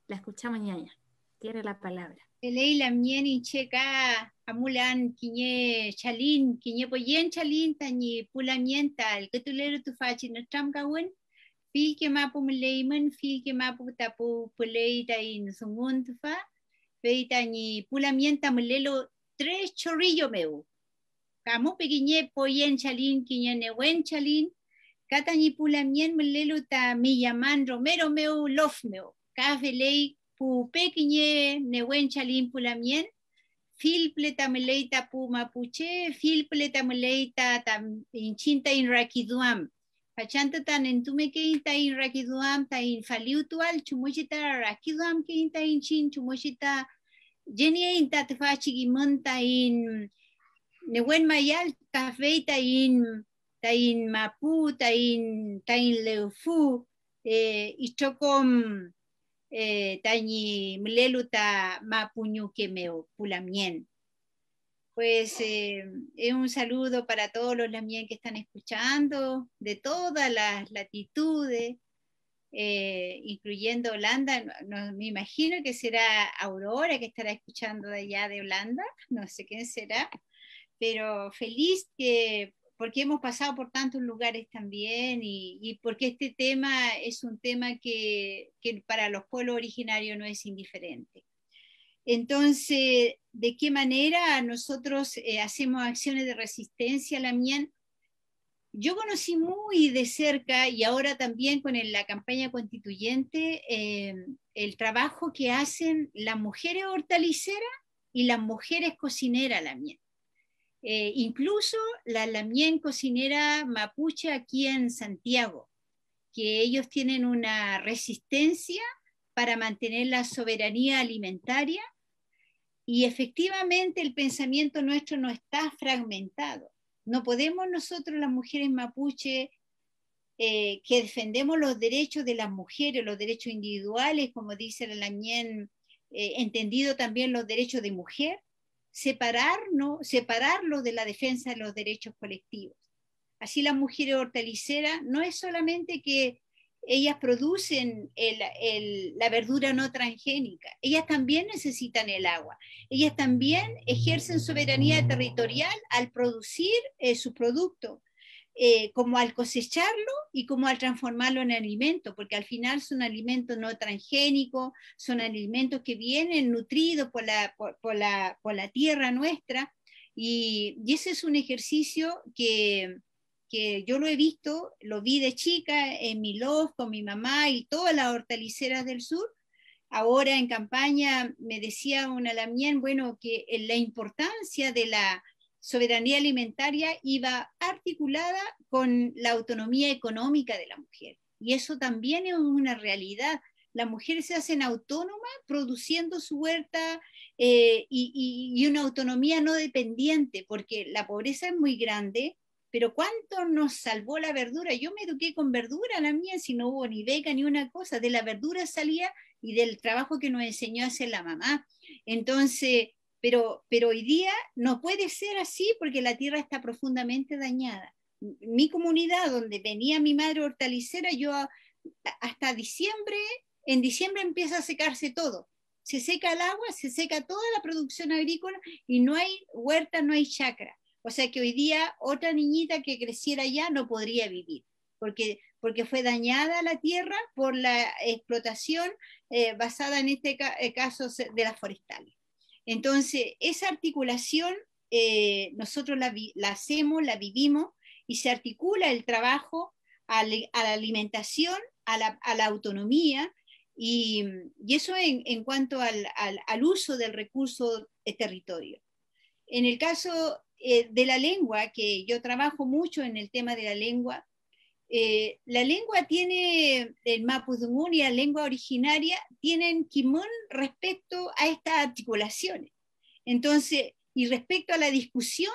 La escuchamos, ñaña. Tiene la palabra. Leila mien checa amulan kiñe chalin kiñe poyen chalin tañi pulamienta el que tulero tu fachi no tramgawen fil que mapu muleiman fil que mapu tapu puleita in sungun tufa feita ni pulamienta mulelo 3 chorrillo meu kamu pequiñe poyen chalin kiñe newen chalin kata ni pulamien mulelo ta mi llaman romero meu lof meu kafe lei pu pequiñe newen chalin pulamien fil pleta meleita pu mapuche fil pleta meleita tam inchinta in rakiduam pachanta tan entume que inta in rakiduam ta in faliutual chumuchita rakiduam que inta in chin chumuchita jenia inta te fachigimonta in newen mayal kafeita ta in mapu ta in leufu ichokom tañi mleluta mapuñu que me pulamien. Pues es un saludo para todos los lamien que están escuchando, de todas las latitudes, incluyendo Holanda. No, me imagino que será Aurora que estará escuchando de allá de Holanda, no sé quién será, pero feliz porque hemos pasado por tantos lugares también y porque este tema es un tema que para los pueblos originarios no es indiferente. Entonces, ¿de qué manera nosotros hacemos acciones de resistencia, Lamien? Yo conocí muy de cerca y ahora también con la campaña constituyente el trabajo que hacen las mujeres hortaliceras y las mujeres cocineras, Lamien. Incluso la Lamien cocinera mapuche aquí en Santiago, que ellos tienen una resistencia para mantener la soberanía alimentaria y efectivamente el pensamiento nuestro no está fragmentado. No podemos nosotros las mujeres mapuche que defendemos los derechos de las mujeres, los derechos individuales, como dice la Lamien, entendido también los derechos de mujer, separarlo de la defensa de los derechos colectivos. Así las mujeres hortaliceras no es solamente que ellas producen la verdura no transgénica, ellas también necesitan el agua, ellas también ejercen soberanía territorial al producir su producto, como al cosecharlo y como al transformarlo en alimento, porque al final son alimentos no transgénicos, son alimentos que vienen nutridos por la tierra nuestra, y ese es un ejercicio que yo lo he visto, lo vi de chica en mi loft con mi mamá y todas las hortaliceras del sur. Ahora en campaña me decía una Lamien, bueno, que la importancia de la soberanía alimentaria iba articulada con la autonomía económica de la mujer. Y eso también es una realidad. Las mujeres se hacen autónomas produciendo su huerta y una autonomía no dependiente, porque la pobreza es muy grande, pero ¿cuánto nos salvó la verdura? Yo me eduqué con verdura, la mía, si no hubo ni beca ni una cosa, de la verdura salía y del trabajo que nos enseñó a hacer la mamá. Entonces, pero hoy día no puede ser así porque la tierra está profundamente dañada. Mi comunidad, donde venía mi madre hortalicera, yo hasta diciembre, en diciembre empieza a secarse todo. Se seca el agua, se seca toda la producción agrícola y no hay huerta, no hay chacra. O sea que hoy día otra niñita que creciera allá no podría vivir, porque fue dañada la tierra por la explotación basada en este caso de las forestales. Entonces, esa articulación nosotros la hacemos, la vivimos y se articula el trabajo a la alimentación, a la autonomía y eso en cuanto al uso del recurso territorio. En el caso de la lengua, que yo trabajo mucho en el tema de la lengua tiene, el mapudungun y la lengua originaria tienen quimón respecto a estas articulaciones. Entonces, y respecto a la discusión,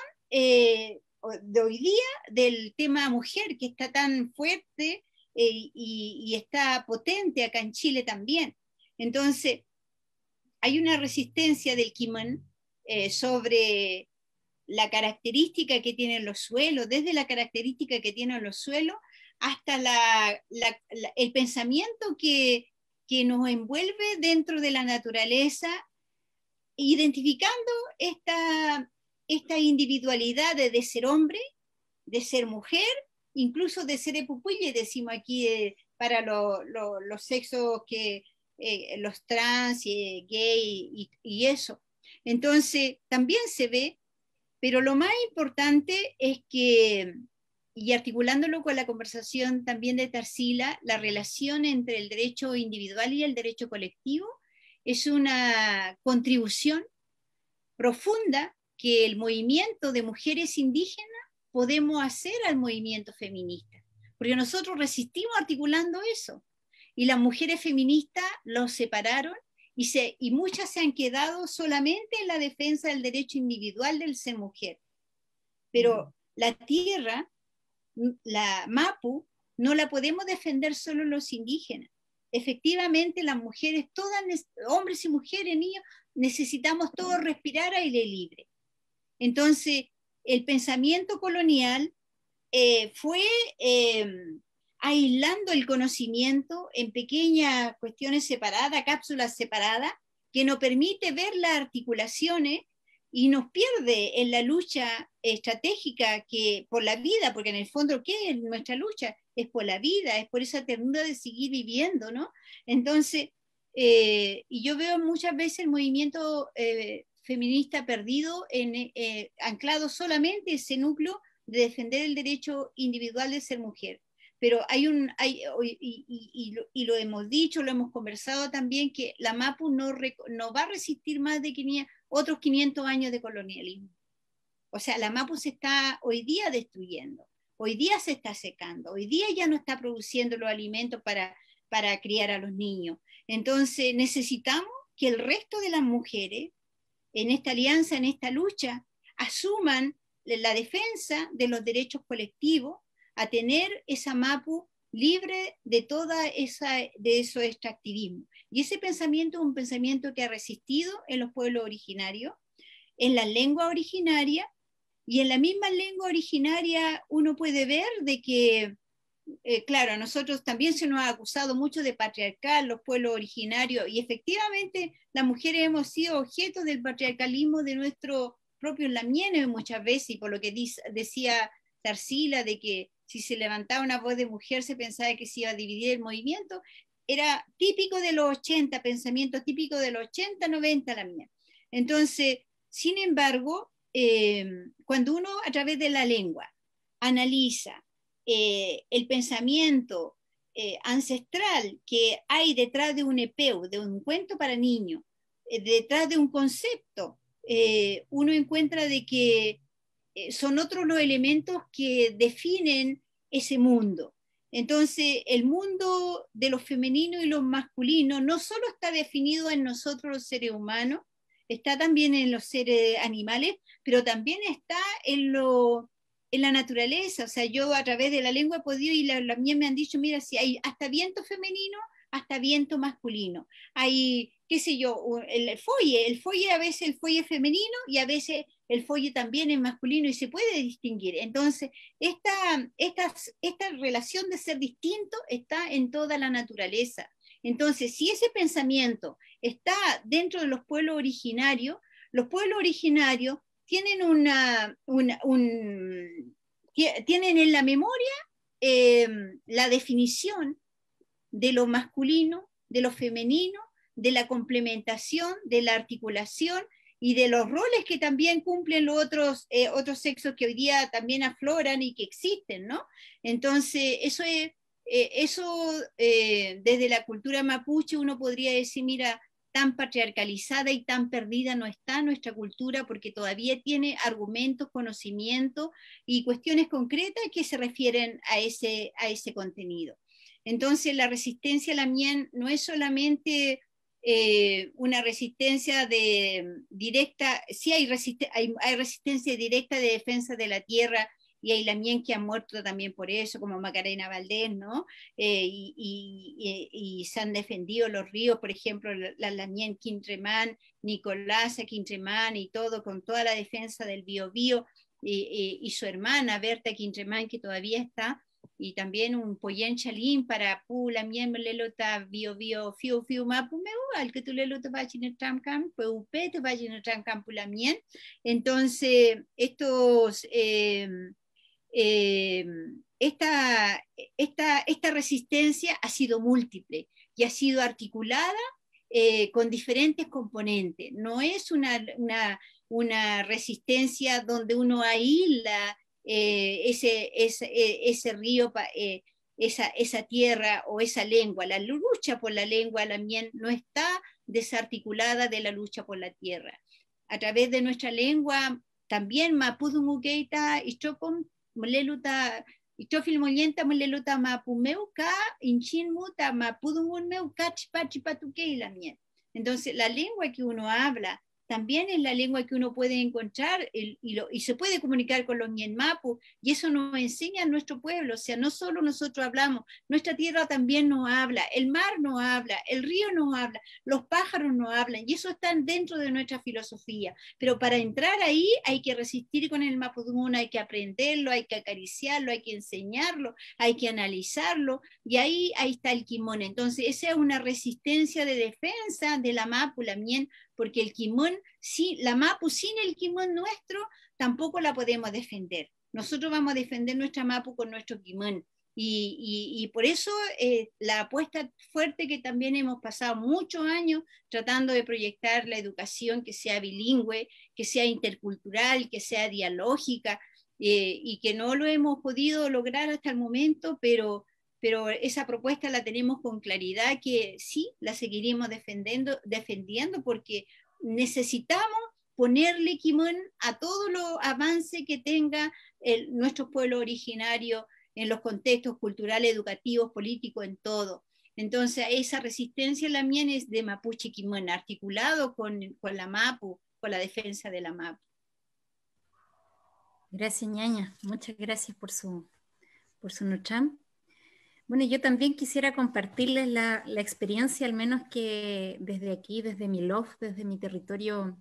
de hoy día del tema mujer, que está tan fuerte y está potente acá en Chile también. Entonces, hay una resistencia del Kimon sobre la característica que tienen los suelos, desde la característica que tienen los suelos hasta el pensamiento que nos envuelve dentro de la naturaleza, identificando esta individualidad de ser hombre, de ser mujer, incluso de ser epupuille, decimos aquí para los sexos que los trans, gay y eso. Entonces, también se ve, pero lo más importante es que, y articulándolo con la conversación también de Tarsila, la relación entre el derecho individual y el derecho colectivo es una contribución profunda que el movimiento de mujeres indígenas podemos hacer al movimiento feminista, porque nosotros resistimos articulando eso, y las mujeres feministas los separaron y muchas se han quedado solamente en la defensa del derecho individual del ser mujer. Pero la tierra, la Mapu, no la podemos defender solo los indígenas. Efectivamente, las mujeres, todas, hombres y mujeres, niños, necesitamos todos respirar aire libre. Entonces, el pensamiento colonial fue aislando el conocimiento en pequeñas cuestiones separadas, cápsulas separadas, que nos permite ver las articulaciones y nos pierde en la lucha estratégica que por la vida, porque en el fondo, ¿qué es nuestra lucha? Es por la vida, es por esa ternura de seguir viviendo, ¿no? Entonces, y yo veo muchas veces el movimiento feminista perdido, anclado solamente en ese núcleo de defender el derecho individual de ser mujer. Pero y lo hemos dicho, lo hemos conversado también, que la MAPU no va a resistir más de otros 500 años de colonialismo. O sea, la MAPU se está hoy día destruyendo, hoy día se está secando, hoy día ya no está produciendo los alimentos para criar a los niños. Entonces necesitamos que el resto de las mujeres en esta alianza, en esta lucha, asuman la defensa de los derechos colectivos, a tener esa MAPU libre de de esos extractivismos. Y ese pensamiento es un pensamiento que ha resistido en los pueblos originarios, en la lengua originaria, y en la misma lengua originaria uno puede ver de que, claro, a nosotros también se nos ha acusado mucho de patriarcal, los pueblos originarios, y efectivamente las mujeres hemos sido objeto del patriarcalismo de nuestro propio lamienes muchas veces, y por lo que decía Tarsila, de que si se levantaba una voz de mujer se pensaba que se iba a dividir el movimiento, era típico de los 80, pensamiento típico de los 80, 90 la mía. Entonces, sin embargo, cuando uno a través de la lengua analiza el pensamiento ancestral que hay detrás de un epeu, de un cuento para niños, detrás de un concepto, uno encuentra de que son otros los elementos que definen ese mundo. Entonces, el mundo de lo femenino y lo masculino no solo está definido en nosotros los seres humanos, está también en los seres animales, pero también está en la naturaleza. O sea, yo a través de la lengua he podido, y las mías me han dicho, mira, si hay hasta viento femenino, hasta viento masculino. Hay, qué sé yo, el folle a veces el folle femenino y a veces el folle también es masculino y se puede distinguir. Entonces, esta relación de ser distinto está en toda la naturaleza. Entonces, si ese pensamiento está dentro de los pueblos originarios tienen tienen en la memoria la definición de lo masculino, de lo femenino, de la complementación, de la articulación y de los roles que también cumplen los otros sexos que hoy día también afloran y que existen, ¿no? Entonces, desde la cultura mapuche uno podría decir, mira, tan patriarcalizada y tan perdida no está nuestra cultura, porque todavía tiene argumentos, conocimientos y cuestiones concretas que se refieren a ese contenido. Entonces, la resistencia a la mien no es solamente una resistencia directa, sí hay resistencia directa de defensa de la tierra, y hay lamien que han muerto también por eso, como Macarena Valdés, ¿no? Y se han defendido los ríos, por ejemplo, la lamien Quintremán, Nicolasa Quintremán y todo, con toda la defensa del Biobío, y su hermana Berta Quintremán, que todavía está, y también un Poyen Chalín para Pu Lamien Lelota Biobío Fiu Fiu Mapu Meual, que tú Lelota Bajin Tramcam, Peupe, te Bajin Tramcam Pulamien. Entonces, estos esta resistencia ha sido múltiple y ha sido articulada con diferentes componentes. No es una resistencia donde uno aísla ese río, esa tierra o esa lengua. La lucha por la lengua también no está desarticulada de la lucha por la tierra. A través de nuestra lengua, también Mapudungukeita y Chopon Moleluta Ichofil Molienta Moleluta Mapumeuka Inchinmuta Mapudungunmeuka Chipachipatukeila. Entonces, la lengua que uno habla también es la lengua que uno puede encontrar y se puede comunicar con los Ñen Mapu, y eso nos enseña a nuestro pueblo. O sea, no solo nosotros hablamos, nuestra tierra también nos habla, el mar nos habla, el río nos habla, los pájaros nos hablan, y eso está dentro de nuestra filosofía. Pero para entrar ahí hay que resistir con el Mapudungun, hay que aprenderlo, hay que acariciarlo, hay que enseñarlo, hay que analizarlo, y ahí está el Kimón. Entonces, esa es una resistencia de defensa de la Mapu, la Mien, porque el Kimón, la Mapu sin el Kimón nuestro, tampoco la podemos defender. Nosotros vamos a defender nuestra Mapu con nuestro Kimón. Y por eso la apuesta fuerte que también hemos pasado muchos años tratando de proyectar la educación que sea bilingüe, que sea intercultural, que sea dialógica, y que no lo hemos podido lograr hasta el momento, pero esa propuesta la tenemos con claridad, que sí, la seguiremos defendiendo porque necesitamos ponerle Kimón a todo lo avance que tenga nuestro pueblo originario en los contextos culturales, educativos, políticos, en todo. Entonces, esa resistencia la mía es de Mapuche Kimón, articulado con la Mapu, con la defensa de la Mapu. Gracias, ñaña. Muchas gracias por su nocham. Bueno, yo también quisiera compartirles la experiencia, al menos que desde aquí, desde mi loft, desde mi territorio,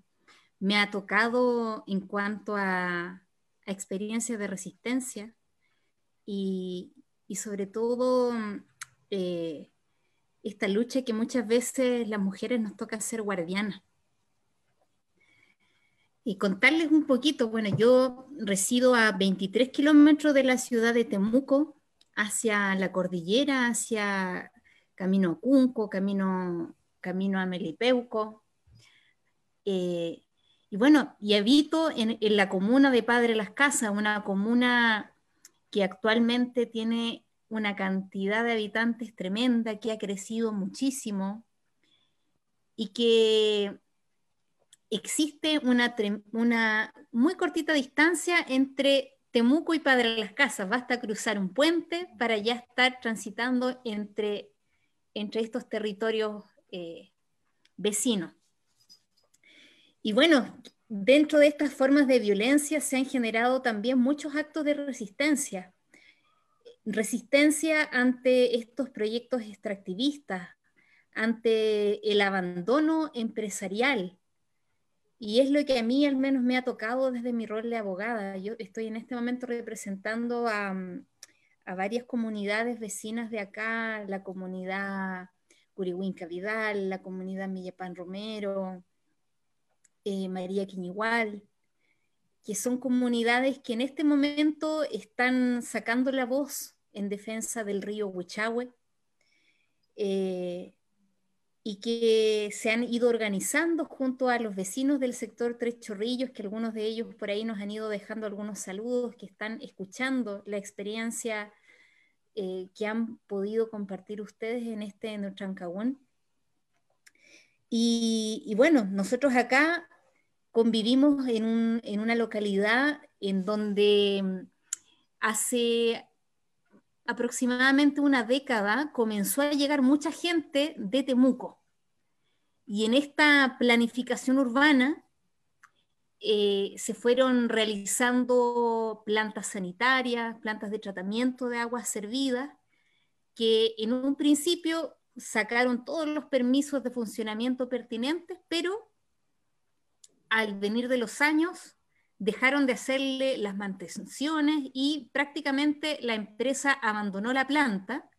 me ha tocado en cuanto a experiencias de resistencia y sobre todo esta lucha que muchas veces las mujeres nos toca ser guardianas. Y contarles un poquito, bueno, yo resido a 23 kilómetros de la ciudad de Temuco, hacia la cordillera, hacia camino a Cunco, camino a Melipeuco. Y bueno, y habito en la comuna de Padre Las Casas, una comuna que actualmente tiene una cantidad de habitantes tremenda, que ha crecido muchísimo y que existe una muy cortita distancia entre Temuco y Padre Las Casas. Basta cruzar un puente para ya estar transitando entre estos territorios vecinos. Y bueno, dentro de estas formas de violencia se han generado también muchos actos de resistencia. Resistencia ante estos proyectos extractivistas, ante el abandono empresarial. Y es lo que a mí al menos me ha tocado desde mi rol de abogada. Yo estoy en este momento representando a varias comunidades vecinas de acá, la comunidad Curihuinca Vidal, la comunidad Millapán Romero, María Quiñigual, que son comunidades que en este momento están sacando la voz en defensa del río Huichahue, y que se han ido organizando junto a los vecinos del sector Tres Chorrillos, que algunos de ellos por ahí nos han ido dejando algunos saludos, que están escuchando la experiencia que han podido compartir ustedes en Neutrancahuán. Y bueno, nosotros acá convivimos en una localidad en donde hace aproximadamente una década comenzó a llegar mucha gente de Temuco. Y en esta planificación urbana se fueron realizando plantas sanitarias, plantas de tratamiento de aguas servidas, que en un principio sacaron todos los permisos de funcionamiento pertinentes, pero al venir de los años dejaron de hacerle las mantenciones y prácticamente la empresa abandonó la planta.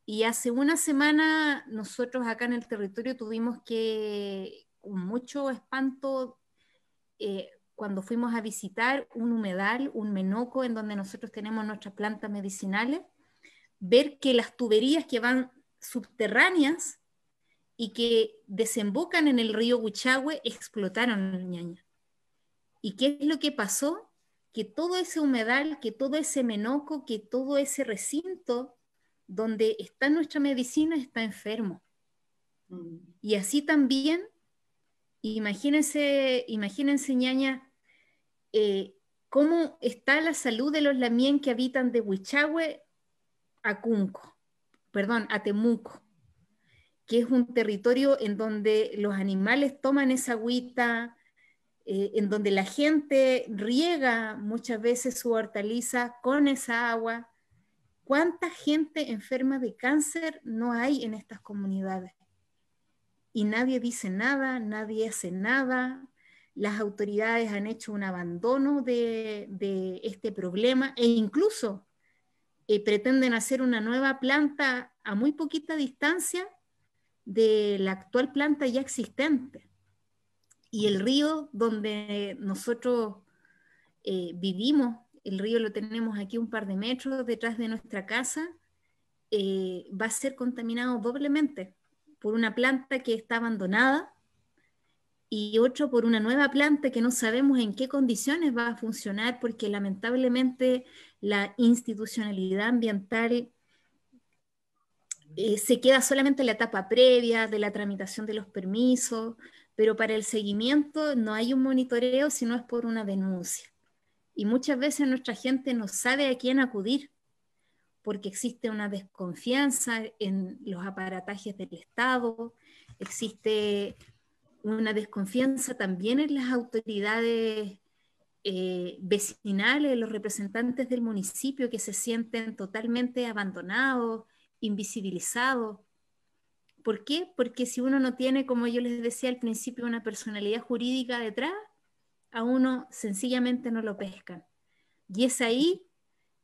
Y hace una semana nosotros acá en el territorio tuvimos que, con mucho espanto, cuando fuimos a visitar un humedal, un menoco, en donde nosotros tenemos nuestras plantas medicinales, ver que las tuberías que van subterráneas y que desembocan en el río Huichahue explotaron, Ñaña. ¿Y qué es lo que pasó? Que todo ese humedal, que todo ese menoco, que todo ese recinto donde está nuestra medicina está enfermo. Y así también, imagínense, Ñaña, cómo está la salud de los lamien que habitan de Huichahue a Cunco, perdón, a Temuco, que es un territorio en donde los animales toman esa agüita, en donde la gente riega muchas veces su hortaliza con esa agua. ¿Cuánta gente enferma de cáncer no hay en estas comunidades? Y nadie dice nada, nadie hace nada. Las autoridades han hecho un abandono de este problema e incluso pretenden hacer una nueva planta a muy poquita distancia de la actual planta ya existente. Y el río donde nosotros vivimos, el río lo tenemos aquí un par de metros detrás de nuestra casa, va a ser contaminado doblemente por una planta que está abandonada y otro por una nueva planta que no sabemos en qué condiciones va a funcionar, porque lamentablemente la institucionalidad ambiental se queda solamente en la etapa previa de la tramitación de los permisos, pero para el seguimiento no hay un monitoreo, sino es por una denuncia. Y muchas veces nuestra gente no sabe a quién acudir, porque existe una desconfianza en los aparatajes del Estado, existe una desconfianza también en las autoridades vecinales, los representantes del municipio, que se sienten totalmente abandonados, invisibilizados. ¿Por qué? Porque si uno no tiene, como yo les decía al principio, una personalidad jurídica detrás, a uno sencillamente no lo pescan. Y es ahí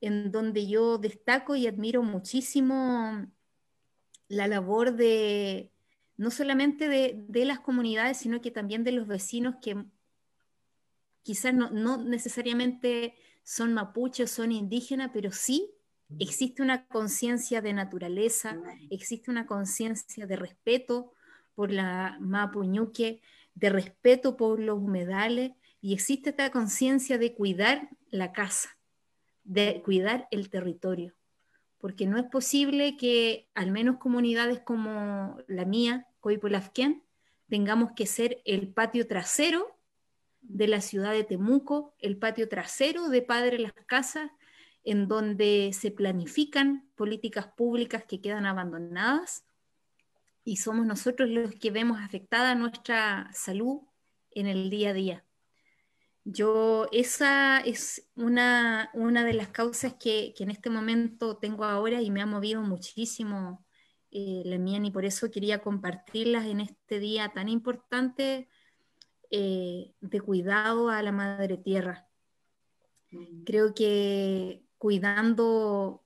en donde yo destaco y admiro muchísimo la labor de, no solamente de las comunidades, sino que también de los vecinos que quizás no necesariamente son mapuches, son indígenas, pero sí existe una conciencia de naturaleza, existe una conciencia de respeto por la mapuñuque, de respeto por los humedales, y existe esta conciencia de cuidar la casa, de cuidar el territorio, porque no es posible que al menos comunidades como la mía, Coipolafquén, tengamos que ser el patio trasero de la ciudad de Temuco, el patio trasero de Padre Las Casas, en donde se planifican políticas públicas que quedan abandonadas y somos nosotros los que vemos afectada nuestra salud en el día a día. Esa es una de las causas que en este momento tengo ahora y me ha movido muchísimo, la mía, y por eso quería compartirlas en este día tan importante de cuidado a la madre tierra. Creo que cuidando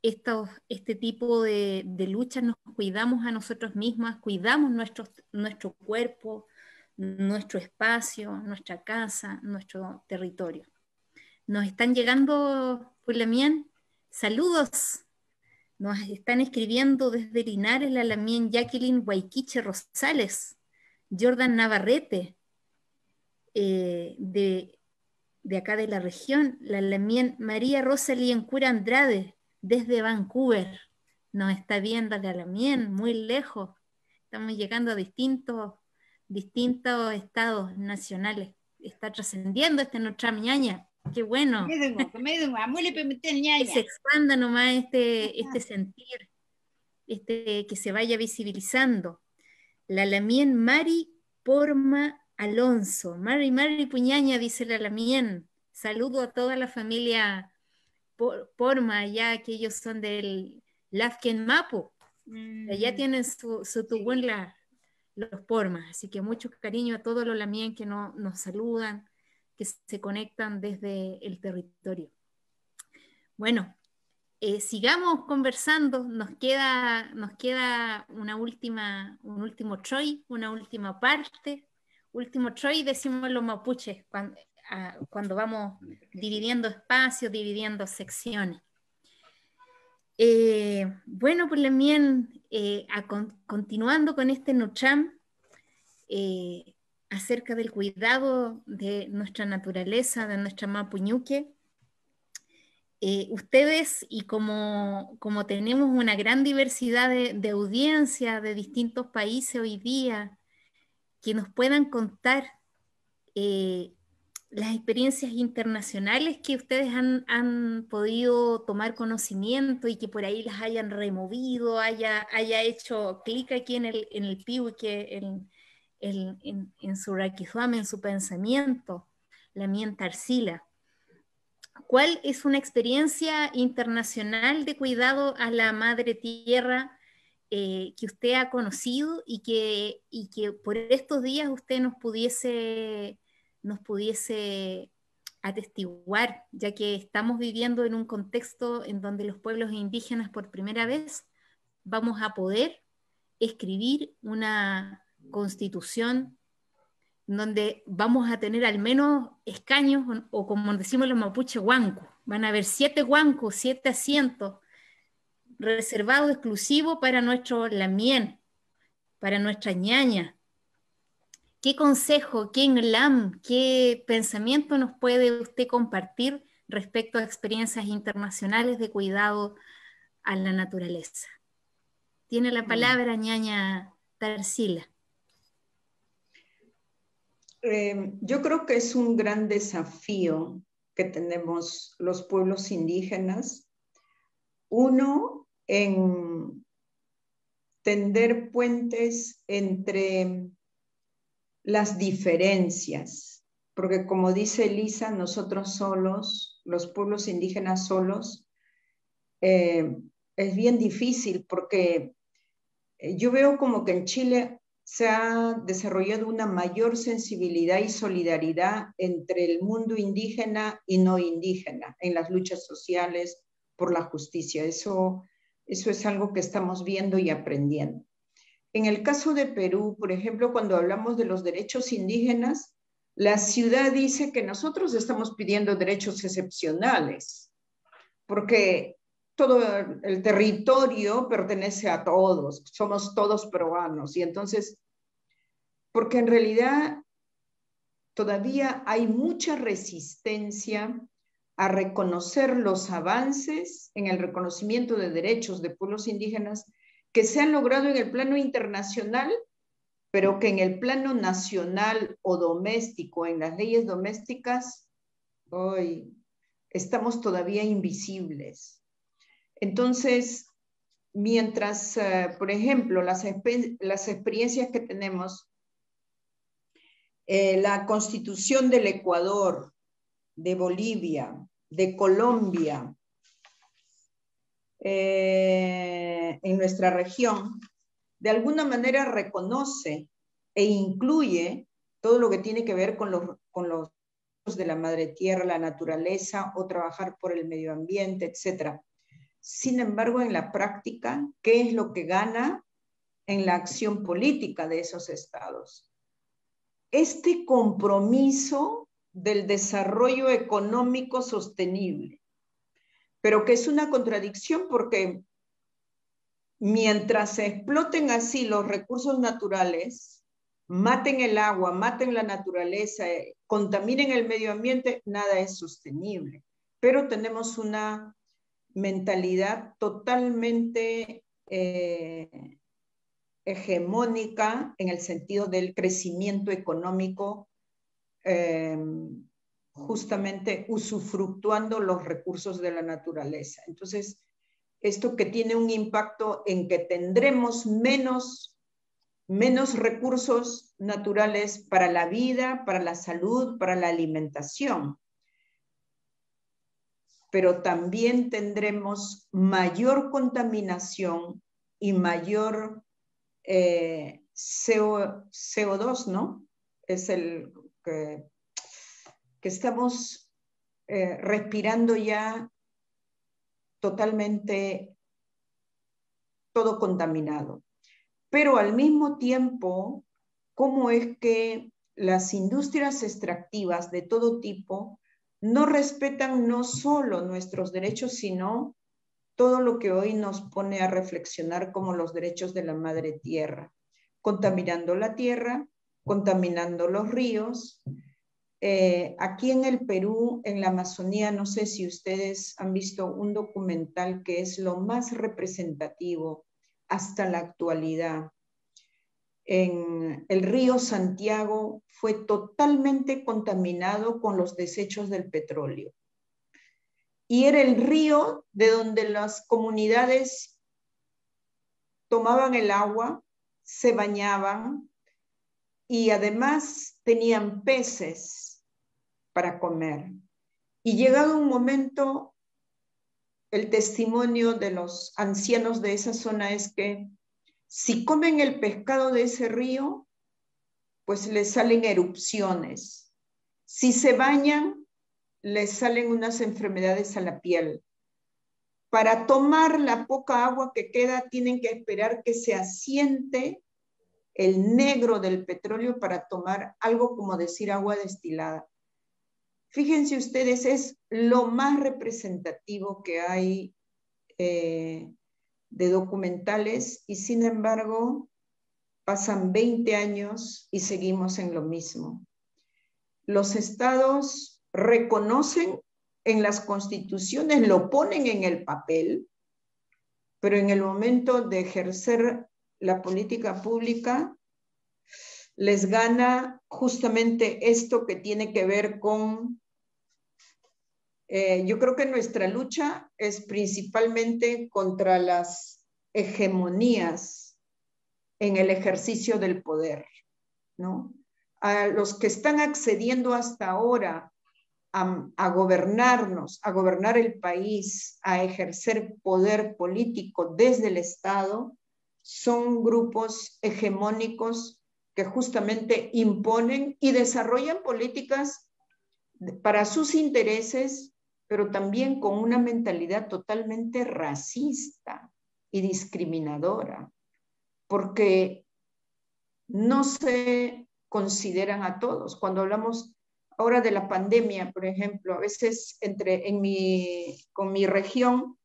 este tipo de luchas nos cuidamos a nosotros mismas, cuidamos nuestro cuerpo, nuestro espacio, nuestra casa, nuestro territorio. Nos están llegando, por la mía, saludos. Nos están escribiendo desde Linares, la Lamien Jacqueline Guayquiche Rosales, Jordan Navarrete, de acá de la región, la Lamien María Rosalía Encura Andrade, desde Vancouver. Nos está viendo la Lamien, muy lejos. Estamos llegando a distintos estados nacionales. Está trascendiendo nuestra ñaña. Qué bueno. Que se expanda nomás este sentir, que se vaya visibilizando. La lamien Mari Porma Alonso. Mari Puñaña, dice la lamien. Saludo a toda la familia Porma, ya que ellos son del Lafken Mapu. Allá tienen su tubún los Pormas. Así que mucho cariño a todos los lamien que nos saludan, que se conectan desde el territorio. Bueno, sigamos conversando. Nos queda un último troy, una última parte. Último troy decimos los mapuches cuando vamos dividiendo espacios, dividiendo secciones. Bueno, pues también continuando con este Nucham, acerca del cuidado de nuestra naturaleza, de nuestra Mapuñuque. Ustedes, y como tenemos una gran diversidad de audiencia de distintos países hoy día, que nos puedan contar las experiencias internacionales que ustedes han podido tomar conocimiento y que por ahí las hayan removido, haya hecho clic aquí en el piu, que en su raquizuame, en su pensamiento, la mienta arcila. ¿Cuál es una experiencia internacional de cuidado a la madre tierra que usted ha conocido y que por estos días usted nos pudiese atestiguar, ya que estamos viviendo en un contexto en donde los pueblos indígenas por primera vez vamos a poder escribir una constitución donde vamos a tener al menos escaños, o como decimos los mapuches, huancos. Van a haber 7 huancos, 7 asientos reservados exclusivos para nuestro lamien, para nuestra ñaña. ¿Qué consejo, qué enlam, qué pensamiento nos puede usted compartir respecto a experiencias internacionales de cuidado a la naturaleza? Tiene la palabra ñaña Tarsila. Yo creo que es un gran desafío que tenemos los pueblos indígenas. Uno, en tender puentes entre las diferencias, porque como dice Elisa, nosotros solos, los pueblos indígenas solos, es bien difícil porque yo veo como que en Chile se ha desarrollado una mayor sensibilidad y solidaridad entre el mundo indígena y no indígena en las luchas sociales por la justicia. Eso es algo que estamos viendo y aprendiendo. En el caso de Perú, por ejemplo, cuando hablamos de los derechos indígenas, la ciudad dice que nosotros estamos pidiendo derechos excepcionales, porque todo el territorio pertenece a todos, somos todos peruanos, y entonces, porque en realidad todavía hay mucha resistencia a reconocer los avances en el reconocimiento de derechos de pueblos indígenas que se han logrado en el plano internacional, pero que en el plano nacional o doméstico, en las leyes domésticas, hoy estamos todavía invisibles. Entonces, mientras, por ejemplo, las experiencias que tenemos, la Constitución del Ecuador, de Bolivia, de Colombia, en nuestra región, de alguna manera reconoce e incluye todo lo que tiene que ver con los de la madre tierra, la naturaleza o trabajar por el medio ambiente, etc. Sin embargo, en la práctica, ¿qué es lo que gana en la acción política de esos estados? Este compromiso del desarrollo económico sostenible, pero que es una contradicción porque mientras se exploten así los recursos naturales, maten el agua, maten la naturaleza, contaminen el medio ambiente, nada es sostenible. Pero tenemos una mentalidad totalmente hegemónica en el sentido del crecimiento económico, justamente usufructuando los recursos de la naturaleza. Entonces, esto que tiene un impacto en que tendremos menos menos recursos naturales para la vida, para la salud, para la alimentación. Pero también tendremos mayor contaminación y mayor CO2, ¿no? Es el que estamos respirando ya totalmente todo contaminado. Pero al mismo tiempo, ¿cómo es que las industrias extractivas de todo tipo no respetan no solo nuestros derechos, sino todo lo que hoy nos pone a reflexionar como los derechos de la madre tierra, contaminando la tierra, contaminando los ríos? Aquí en el Perú, en la Amazonía, no sé si ustedes han visto un documental que es lo más representativo hasta la actualidad. En el río Santiago fue totalmente contaminado con los desechos del petróleo. Y era el río de donde las comunidades tomaban el agua, se bañaban y además tenían peces para comer. Y llegado un momento, el testimonio de los ancianos de esa zona es que si comen el pescado de ese río, pues les salen erupciones. Si se bañan, les salen unas enfermedades a la piel. Para tomar la poca agua que queda, tienen que esperar que se asiente el negro del petróleo para tomar algo como decir agua destilada. Fíjense ustedes, es lo más representativo que hay de documentales y sin embargo pasan 20 años y seguimos en lo mismo. Los estados reconocen en las constituciones, lo ponen en el papel, pero en el momento de ejercer la política pública les gana justamente esto que tiene que ver con yo creo que nuestra lucha es principalmente contra las hegemonías en el ejercicio del poder, ¿no? A los que están accediendo hasta ahora a gobernarnos, a gobernar el país, a ejercer poder político desde el Estado, son grupos hegemónicos que justamente imponen y desarrollan políticas para sus intereses, pero también con una mentalidad totalmente racista y discriminadora, porque no se consideran a todos. Cuando hablamos ahora de la pandemia, por ejemplo, a veces con mi región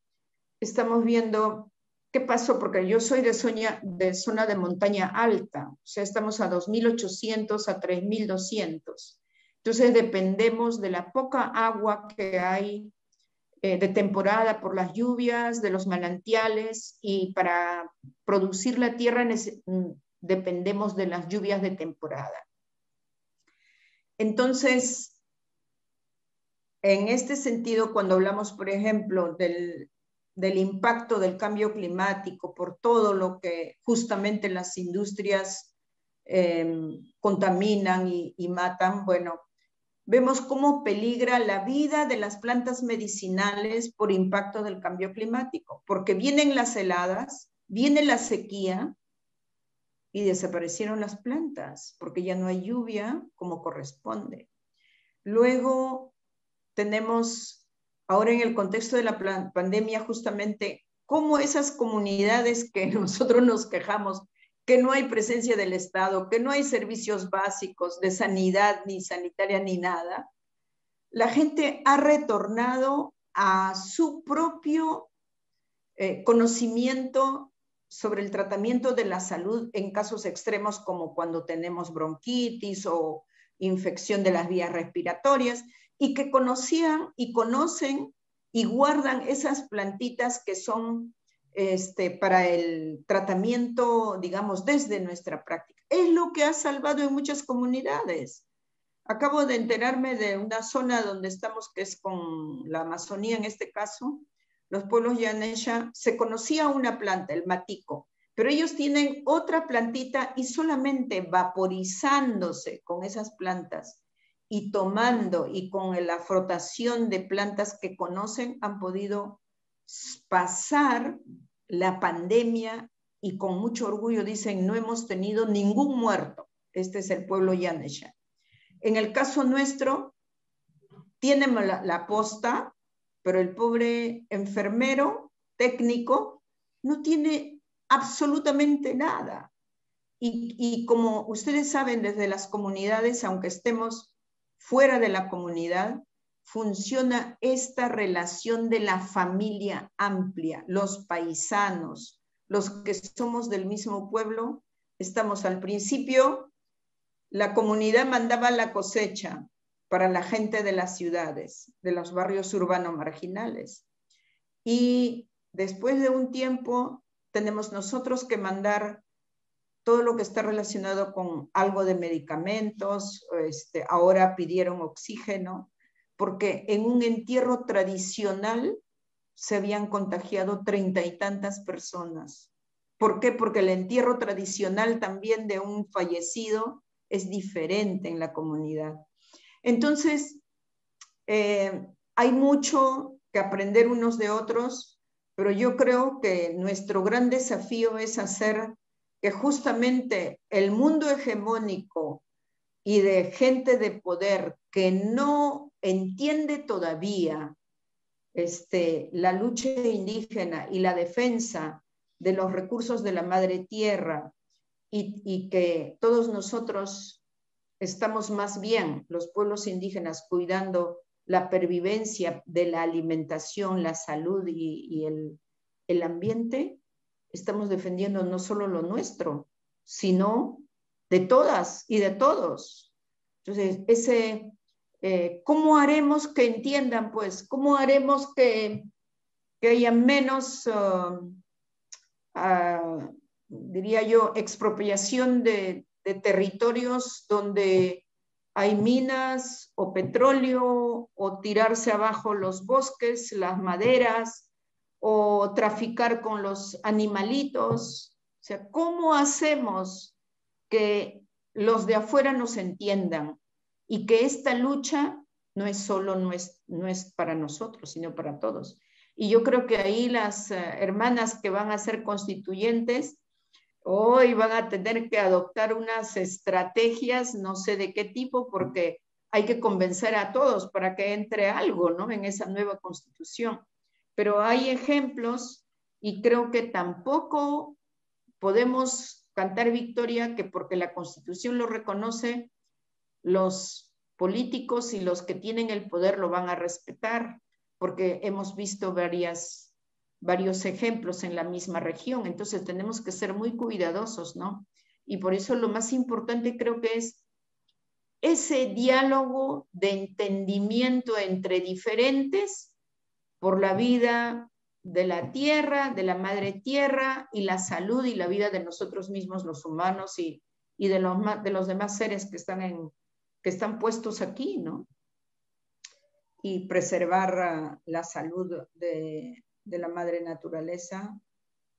estamos viendo qué pasó, porque yo soy de zona de montaña alta, o sea, estamos a 2.800 a 3.200. Entonces dependemos de la poca agua que hay de temporada por las lluvias, de los manantiales, y para producir la tierra dependemos de las lluvias de temporada. Entonces, en este sentido, cuando hablamos, por ejemplo, del impacto del cambio climático por todo lo que justamente las industrias contaminan y matan, bueno, vemos cómo peligra la vida de las plantas medicinales por impacto del cambio climático, porque vienen las heladas, viene la sequía y desaparecieron las plantas, porque ya no hay lluvia como corresponde. Luego tenemos, ahora en el contexto de la pandemia, justamente cómo esas comunidades que nosotros nos quejamos, que no hay presencia del Estado, que no hay servicios básicos de sanidad, ni sanitaria, ni nada, la gente ha retornado a su propio conocimiento sobre el tratamiento de la salud en casos extremos como cuando tenemos bronquitis o infección de las vías respiratorias, y que conocían y conocen y guardan esas plantitas que son para el tratamiento, digamos, desde nuestra práctica. Es lo que ha salvado en muchas comunidades. Acabo de enterarme de una zona donde estamos, que es con la Amazonía en este caso, los pueblos Yanesha, se conocía una planta, el matico, pero ellos tienen otra plantita y solamente vaporizándose con esas plantas y tomando y con la frotación de plantas que conocen han podido pasar la pandemia y con mucho orgullo dicen no hemos tenido ningún muerto. Este es el pueblo Yanesha. En el caso nuestro, tienen la posta, pero el pobre enfermero técnico no tiene absolutamente nada. Y como ustedes saben, desde las comunidades, aunque estemos fuera de la comunidad, funciona esta relación de la familia amplia, los paisanos, los que somos del mismo pueblo, estamos al principio, la comunidad mandaba la cosecha para la gente de las ciudades, de los barrios urbanos marginales. Y después de un tiempo tenemos nosotros que mandar todo lo que está relacionado con algo de medicamentos, ahora pidieron oxígeno, porque en un entierro tradicional se habían contagiado 30 y tantas personas. ¿Por qué? Porque el entierro tradicional también de un fallecido es diferente en la comunidad. Entonces, hay mucho que aprender unos de otros, pero yo creo que nuestro gran desafío es hacer que justamente el mundo hegemónico y de gente de poder que no entiende todavía la lucha indígena y la defensa de los recursos de la madre tierra y que todos nosotros estamos más bien, los pueblos indígenas, cuidando la pervivencia de la alimentación, la salud y el ambiente, estamos defendiendo no solo lo nuestro, sino de todas y de todos. Entonces, ¿cómo haremos que entiendan, pues? ¿Cómo haremos que haya menos, diría yo, expropiación de territorios donde hay minas o petróleo o tirarse abajo los bosques, las maderas o traficar con los animalitos? O sea, ¿cómo hacemos que los de afuera nos entiendan y que esta lucha no es solo no es para nosotros, sino para todos? Y yo creo que ahí las hermanas que van a ser constituyentes hoy van a tener que adoptar unas estrategias, no sé de qué tipo, porque hay que convencer a todos para que entre algo, ¿no?, en esa nueva constitución. Pero hay ejemplos y creo que tampoco podemos cantar victoria que porque la constitución lo reconoce, los políticos y los que tienen el poder lo van a respetar, porque hemos visto varios ejemplos en la misma región. Entonces tenemos que ser muy cuidadosos, ¿no? Y por eso lo más importante creo que es ese diálogo de entendimiento entre diferentes por la vida de la tierra, de la madre tierra y la salud y la vida de nosotros mismos los humanos y de los demás seres que están puestos aquí, ¿no? Y preservar la salud de la madre naturaleza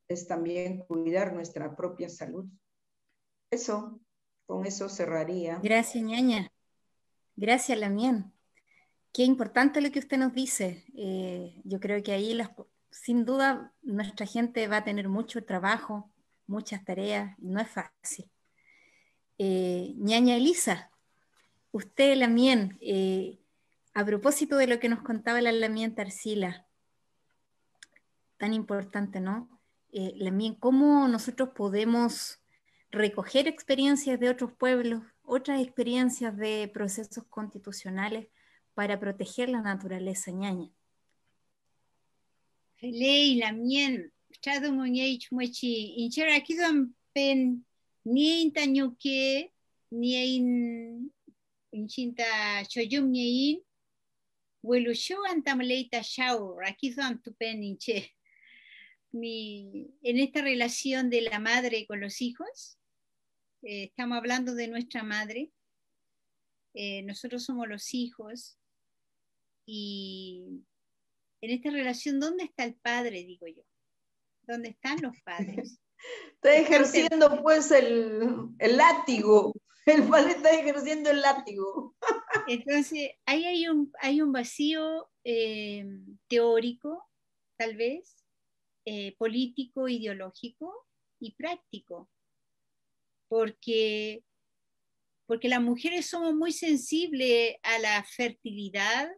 es también cuidar nuestra propia salud. Eso, con eso cerraría. Gracias, ñaña. Gracias, Lamien. Qué importante lo que usted nos dice. Yo creo que ahí, sin duda, nuestra gente va a tener mucho trabajo, muchas tareas, y no es fácil. Ñaña Elisa, usted, Lamien, a propósito de lo que nos contaba la Lamien Tarsila, tan importante, ¿no? Lamien, ¿cómo nosotros podemos recoger experiencias de otros pueblos, otras experiencias de procesos constitucionales para proteger la naturaleza, ñaña? Lei Lamien, chado muñei chmuechi, inchera aquí don pen ni intañuque, ni inchinta choyum ni huelusho antamleita shau, aquí don tu pen inche. En esta relación de la madre con los hijos, estamos hablando de nuestra madre, nosotros somos los hijos, y en esta relación, ¿dónde está el padre, digo yo? ¿Dónde están los padres? Está ejerciendo pues el látigo. El ballet está ejerciendo el látigo. Entonces, ahí hay un vacío teórico, tal vez, político, ideológico y práctico, porque las mujeres somos muy sensibles a la fertilidad,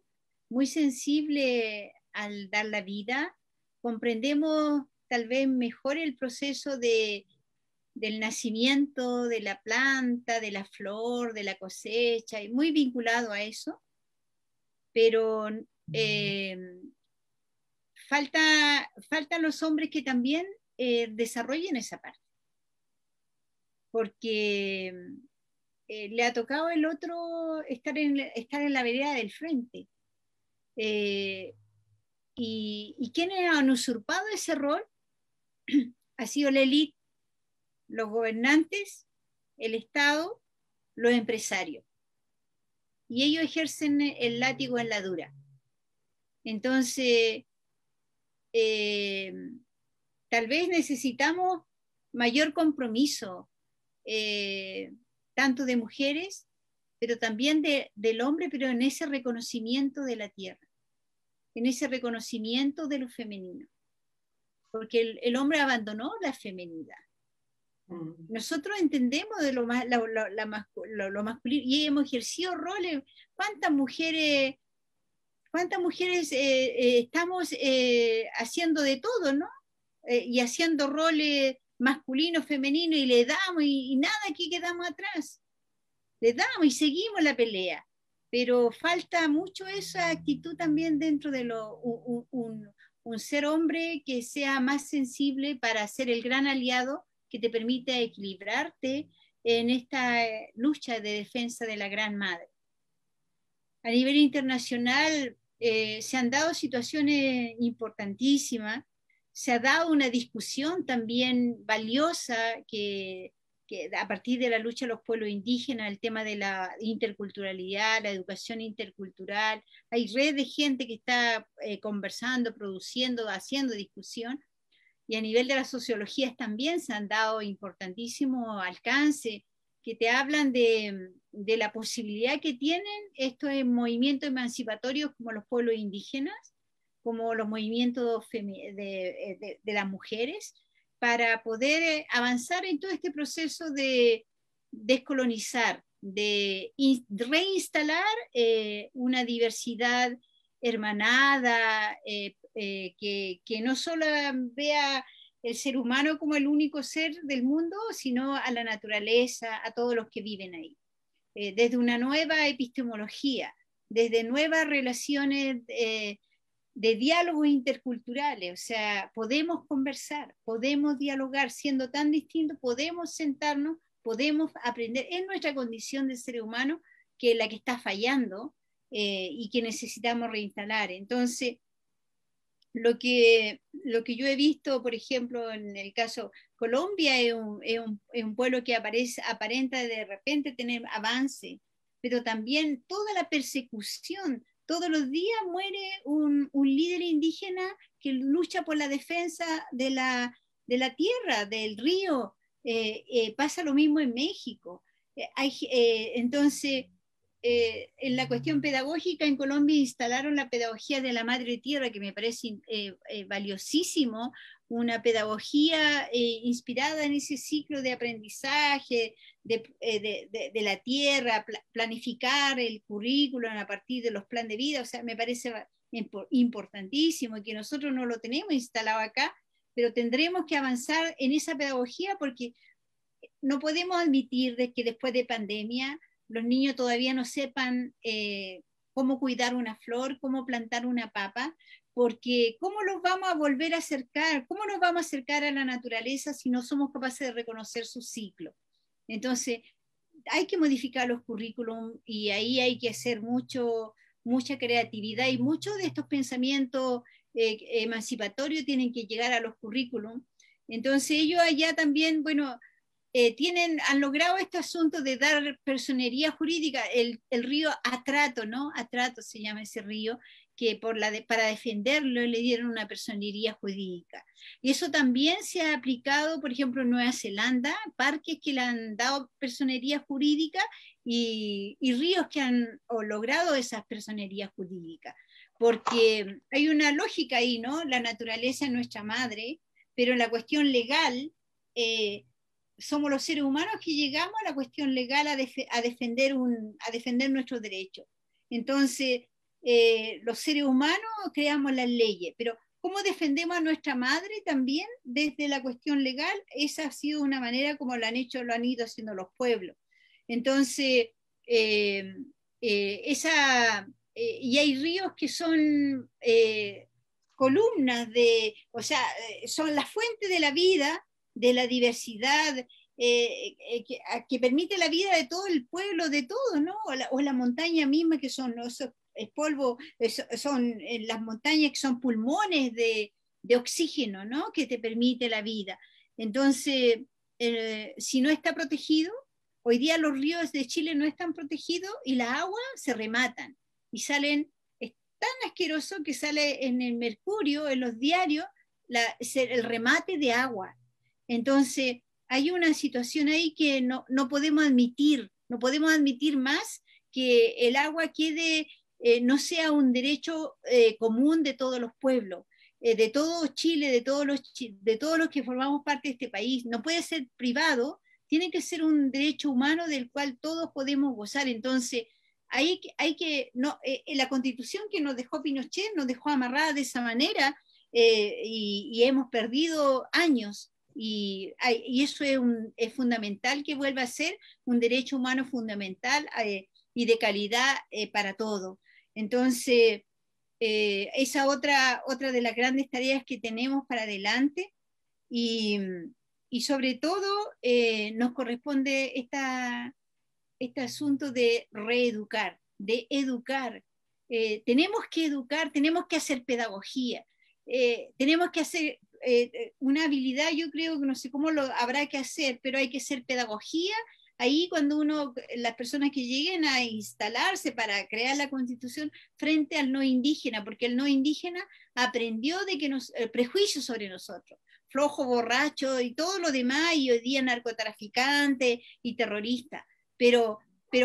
muy sensibles al dar la vida, comprendemos tal vez mejor el proceso del nacimiento de la planta, de la flor, de la cosecha, y muy vinculado a eso, pero faltan los hombres que también desarrollen esa parte, porque le ha tocado el otro estar en la vereda del frente. Y quienes han usurpado ese rol ha sido la élite, los gobernantes, el Estado, los empresarios. Y ellos ejercen el látigo en la dura. Entonces, tal vez necesitamos mayor compromiso, tanto de mujeres, pero también del hombre, pero en ese reconocimiento de la tierra, en ese reconocimiento de lo femenino. Porque el hombre abandonó la femenidad. Nosotros entendemos de lo masculino y hemos ejercido roles. ¿Cuántas mujeres estamos haciendo de todo, ¿no? Y haciendo roles masculinos, femeninos, y le damos, y nada, aquí quedamos atrás. Le damos y seguimos la pelea. Pero falta mucho esa actitud también dentro de un ser hombre que sea más sensible para ser el gran aliado que te permita equilibrarte en esta lucha de defensa de la gran madre. A nivel internacional se han dado situaciones importantísimas, se ha dado una discusión también valiosa que a partir de la lucha de los pueblos indígenas, el tema de la interculturalidad, la educación intercultural, hay red de gente que está conversando, produciendo, haciendo discusión, y a nivel de las sociologías también se han dado importantísimo alcance, que te hablan de la posibilidad que tienen estos movimientos emancipatorios como los pueblos indígenas, como los movimientos de las mujeres, para poder avanzar en todo este proceso de descolonizar, de reinstalar una diversidad hermanada, que no solo vea el ser humano como el único ser del mundo, sino a la naturaleza, a todos los que viven ahí. Desde una nueva epistemología, desde nuevas relaciones de diálogos interculturales, o sea, podemos conversar, podemos dialogar, siendo tan distintos, podemos sentarnos, podemos aprender, es nuestra condición de ser humano que es la que está fallando y que necesitamos reinstalar. Entonces, lo que yo he visto, por ejemplo, en el caso Colombia, es un pueblo que aparenta de repente tener avance, pero también toda la persecución. Todos los días muere un líder indígena que lucha por la defensa de la tierra, del río. Pasa lo mismo en México. Entonces, en la cuestión pedagógica en Colombia instalaron la pedagogía de la madre tierra, que me parece valiosísimo, una pedagogía inspirada en ese ciclo de aprendizaje de la tierra, planificar el currículum a partir de los planes de vida. O sea, me parece importantísimo y que nosotros no lo tenemos instalado acá, pero tendremos que avanzar en esa pedagogía, porque no podemos admitir de que después de pandemia los niños todavía no sepan cómo cuidar una flor, cómo plantar una papa, porque ¿cómo los vamos a volver a acercar? ¿Cómo nos vamos a acercar a la naturaleza si no somos capaces de reconocer su ciclo? Entonces, hay que modificar los currículums y ahí hay que hacer mucha creatividad, y muchos de estos pensamientos emancipatorios tienen que llegar a los currículums. Entonces, ellos allá también, bueno, han logrado este asunto de dar personería jurídica, el río Atrato, ¿no? Atrato se llama ese río, que para defenderlo le dieron una personería jurídica. Y eso también se ha aplicado, por ejemplo, en Nueva Zelanda, parques que le han dado personería jurídica y ríos que han logrado esas personerías jurídicas. Porque hay una lógica ahí, ¿no? La naturaleza es nuestra madre, pero en la cuestión legal, somos los seres humanos que llegamos a la cuestión legal a defender nuestros derechos. Entonces, los seres humanos creamos las leyes, pero ¿cómo defendemos a nuestra madre también desde la cuestión legal? Esa ha sido una manera como lo han ido haciendo los pueblos. Entonces, y hay ríos que son columnas o sea, son la fuente de la vida, de la diversidad, que permite la vida de todo el pueblo, de todo, ¿no? O la montaña misma, que son, ¿no? Es polvo, son las montañas que son pulmones de oxígeno, ¿no? Que te permite la vida. Entonces, si no está protegido, hoy día los ríos de Chile no están protegidos y las aguas se rematan y salen, es tan asqueroso que sale en el Mercurio, en los diarios, el remate de agua. Entonces, hay una situación ahí que no podemos admitir, no podemos admitir más que el agua quede, no sea un derecho común de todos los pueblos, de todo Chile, de todos los que formamos parte de este país. No puede ser privado, tiene que ser un derecho humano del cual todos podemos gozar. Entonces, la Constitución que nos dejó Pinochet nos dejó amarrada de esa manera, y hemos perdido años. Y eso es fundamental que vuelva a ser un derecho humano fundamental y de calidad para todos. Entonces, esa otra de las grandes tareas que tenemos para adelante, y sobre todo nos corresponde este asunto de reeducar, de educar. Tenemos que educar, tenemos que hacer pedagogía, tenemos que hacer una habilidad, yo creo que no sé cómo lo habrá que hacer, pero hay que hacer pedagogía. Ahí cuando las personas que lleguen a instalarse para crear la Constitución frente al no indígena, porque el no indígena aprendió de que prejuicios sobre nosotros, flojo, borracho y todo lo demás, y hoy día narcotraficante y terrorista. Pero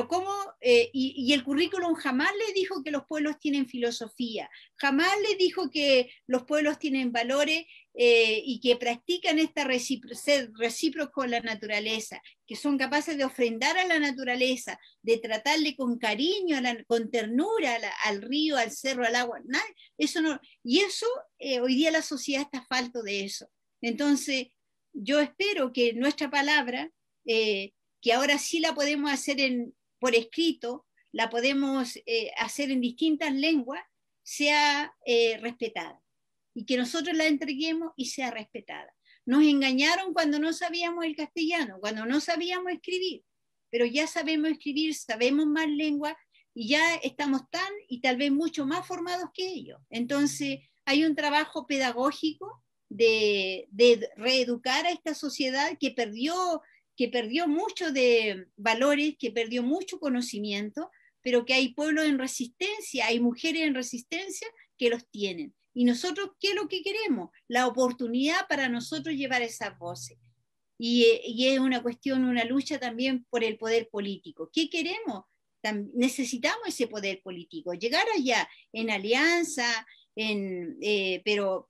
cómo, y el currículum jamás le dijo que los pueblos tienen filosofía, jamás le dijo que los pueblos tienen valores, y que practican ser recíprocos con la naturaleza, que son capaces de ofrendar a la naturaleza, de tratarle con cariño, con ternura al río, al cerro, al agua. Eso no, y eso, hoy día la sociedad está falto de eso. Entonces, yo espero que nuestra palabra, que ahora sí la podemos hacer por escrito, la podemos hacer en distintas lenguas, sea respetada, y que nosotros la entreguemos y sea respetada. Nos engañaron cuando no sabíamos el castellano, cuando no sabíamos escribir, pero ya sabemos escribir, sabemos más lenguas y ya estamos tan y tal vez mucho más formados que ellos. Entonces hay un trabajo pedagógico de reeducar a esta sociedad que perdió mucho de valores, que perdió mucho conocimiento, pero que hay pueblos en resistencia, hay mujeres en resistencia que los tienen. Y nosotros, ¿qué es lo que queremos? La oportunidad para nosotros llevar esas voces. Y es una cuestión, una lucha también por el poder político. ¿Qué queremos? Necesitamos ese poder político, llegar allá en alianza, pero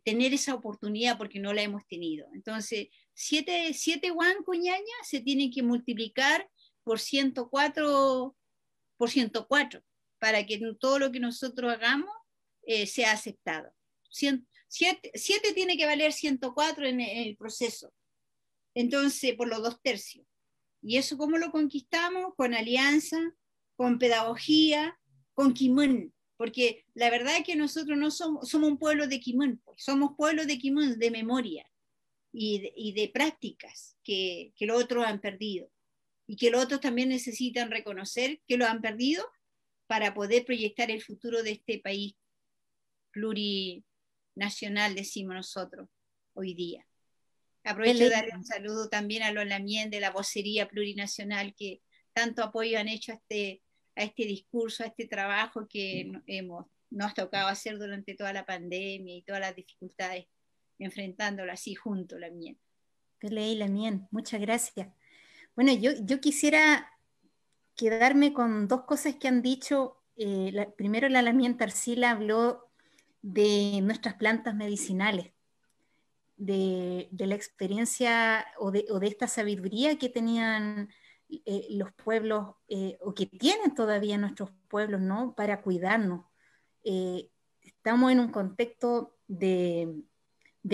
tener esa oportunidad, porque no la hemos tenido. Entonces, 7 guancoñañas se tienen que multiplicar por 104, para que todo lo que nosotros hagamos sea aceptado. 7 tiene que valer 104 en el proceso. Entonces, por los 2/3. ¿Y eso cómo lo conquistamos? Con alianza, con pedagogía, con Kimón. Porque la verdad es que nosotros no somos un pueblo de Kimón, somos pueblo de Kimón, de memoria y de prácticas que los otros han perdido. Y que los otros también necesitan reconocer que lo han perdido para poder proyectar el futuro de este país plurinacional, decimos nosotros hoy día. Aprovecho de darle un saludo también a los Lamien de la vocería plurinacional, que tanto apoyo han hecho este discurso, a este trabajo que nos ha tocado hacer durante toda la pandemia y todas las dificultades, enfrentándolo así junto, Lamien. Lamien, muchas gracias. Bueno, yo quisiera quedarme con dos cosas que han dicho. Primero, la Lamien Tarsila habló de nuestras plantas medicinales, de la experiencia o de esta sabiduría que tenían los pueblos, o que tienen todavía nuestros pueblos, ¿no? Para cuidarnos. Estamos en un contexto de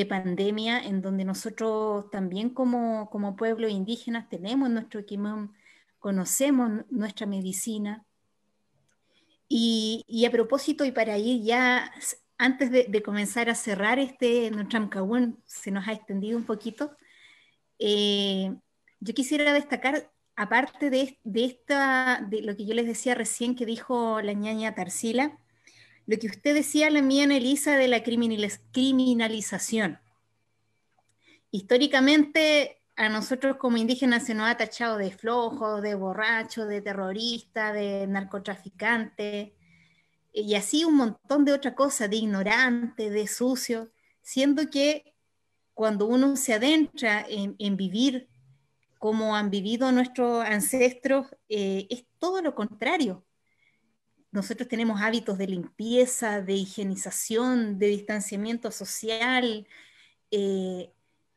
pandemia en donde nosotros también como pueblos indígenas tenemos nuestro quimón, conocemos nuestra medicina. Y a propósito, y para ir ya, antes de comenzar a cerrar nuestro Amcahuén, se nos ha extendido un poquito, yo quisiera destacar, aparte de lo que yo les decía recién que dijo la ñaña Tarsila, lo que usted decía, la mía Elisa, de la criminalización. Históricamente, a nosotros como indígenas se nos ha tachado de flojos, de borrachos, de terroristas, de narcotraficantes, y así un montón de otra cosa, de ignorante, de sucio, siendo que cuando uno se adentra en vivir como han vivido nuestros ancestros, es todo lo contrario. Nosotros tenemos hábitos de limpieza, de higienización, de distanciamiento social,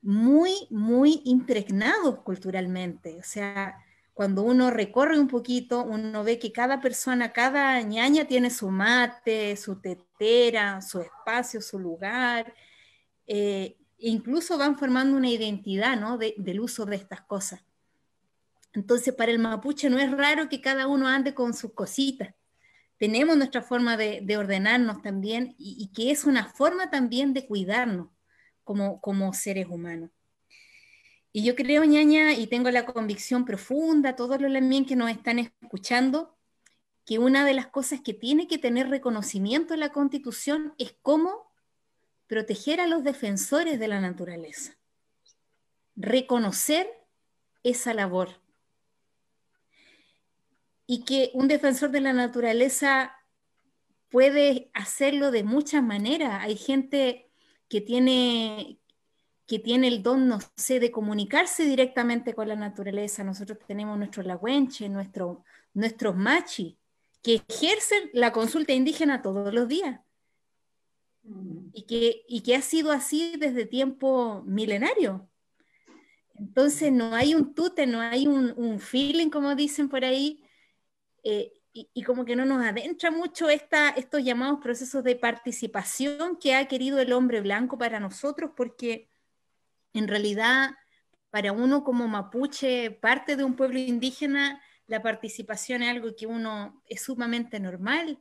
muy, muy impregnados culturalmente. O sea, cuando uno recorre un poquito, uno ve que cada persona, cada ñaña tiene su mate, su tetera, su espacio, su lugar, e incluso van formando una identidad, ¿no? Del uso de estas cosas. Entonces, para el mapuche no es raro que cada uno ande con sus cositas. Tenemos nuestra forma de ordenarnos también, y que es una forma también de cuidarnos como seres humanos. Y yo creo, ñaña, y tengo la convicción profunda, todos los lamien que nos están escuchando, que una de las cosas que tiene que tener reconocimiento en la Constitución es cómo proteger a los defensores de la naturaleza. Reconocer esa labor. Y que un defensor de la naturaleza puede hacerlo de muchas maneras. Hay gente que tiene el don, no sé, de comunicarse directamente con la naturaleza. Nosotros tenemos nuestros lagüenches, nuestros machi, que ejercen la consulta indígena todos los días. Y que ha sido así desde tiempo milenario. Entonces no hay un tute, no hay un feeling, como dicen por ahí, y como que no nos adentra mucho estos llamados procesos de participación que ha querido el hombre blanco para nosotros, porque en realidad para uno como mapuche, parte de un pueblo indígena, la participación es algo que es sumamente normal,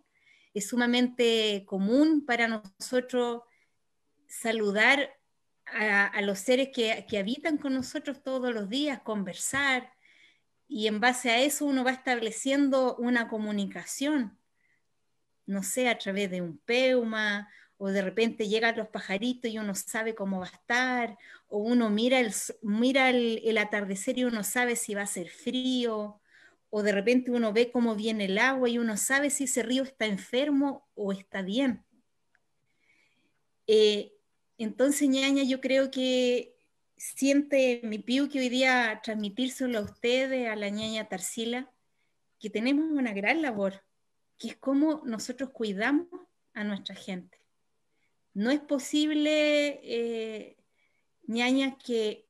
es sumamente común para nosotros saludar a los seres que habitan con nosotros todos los días, conversar, y en base a eso uno va estableciendo una comunicación, no sé, a través de un peuma, o de repente llegan los pajaritos y uno sabe cómo va a estar, o uno mira el atardecer y uno sabe si va a ser frío, o de repente uno ve cómo viene el agua y uno sabe si ese río está enfermo o está bien. Entonces, ñaña, yo creo que siente mi piu que hoy día transmitírselo a ustedes, a la ñaña Tarsila, que tenemos una gran labor, que es cómo nosotros cuidamos a nuestra gente. No es posible, ñaña, que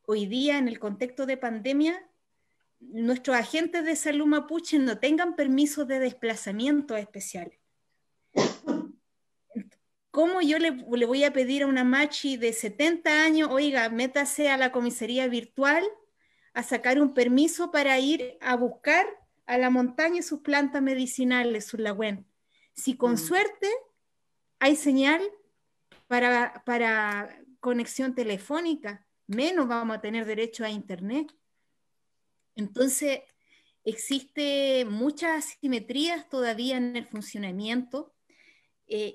hoy día en el contexto de pandemia nuestros agentes de salud mapuche no tengan permisos de desplazamiento especiales. ¿Cómo yo le voy a pedir a una machi de 70 años, oiga, métase a la comisaría virtual a sacar un permiso para ir a buscar a la montaña sus plantas medicinales, su lagüen? Si con suerte hay señal para conexión telefónica, menos vamos a tener derecho a internet. Entonces, existe muchas asimetrías todavía en el funcionamiento.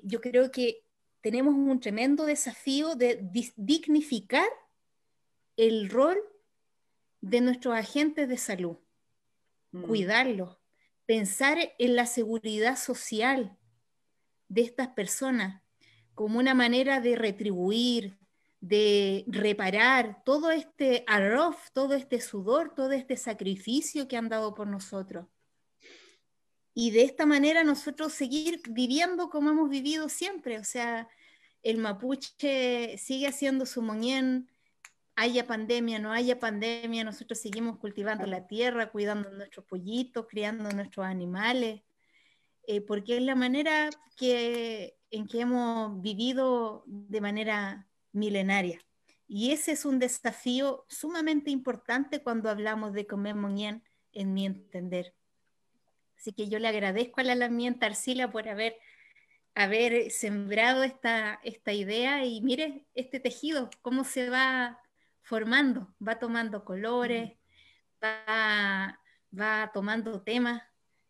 Yo creo que tenemos un tremendo desafío de dignificar el rol de nuestros agentes de salud, cuidarlos, pensar en la seguridad social de estas personas como una manera de retribuir, de reparar todo este arroz, todo este sudor, todo este sacrificio que han dado por nosotros. Y de esta manera nosotros seguir viviendo como hemos vivido siempre. O sea, el mapuche sigue haciendo su moñén, haya pandemia, no haya pandemia, nosotros seguimos cultivando la tierra, cuidando nuestros pollitos, criando nuestros animales, porque es la manera en que hemos vivido de manera milenaria. Y ese es un desafío sumamente importante cuando hablamos de comer moñén, en mi entender. Así que yo le agradezco a la Lamien Tarsila por haber sembrado esta idea, y mire este tejido, cómo se va formando, va tomando colores, va tomando temas.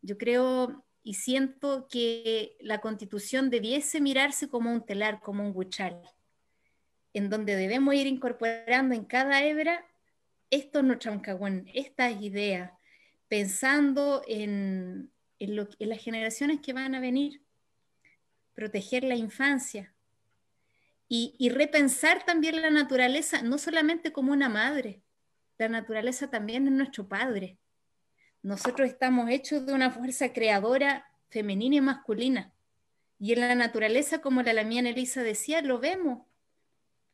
Yo creo y siento que la Constitución debiese mirarse como un telar, como un huichal, en donde debemos ir incorporando en cada hebra estos Nochamcahuán, estas ideas, pensando en las generaciones que van a venir, proteger la infancia y repensar también la naturaleza, no solamente como una madre, la naturaleza también es nuestro padre. Nosotros estamos hechos de una fuerza creadora femenina y masculina, y en la naturaleza, como la Lamien Elisa decía, lo vemos.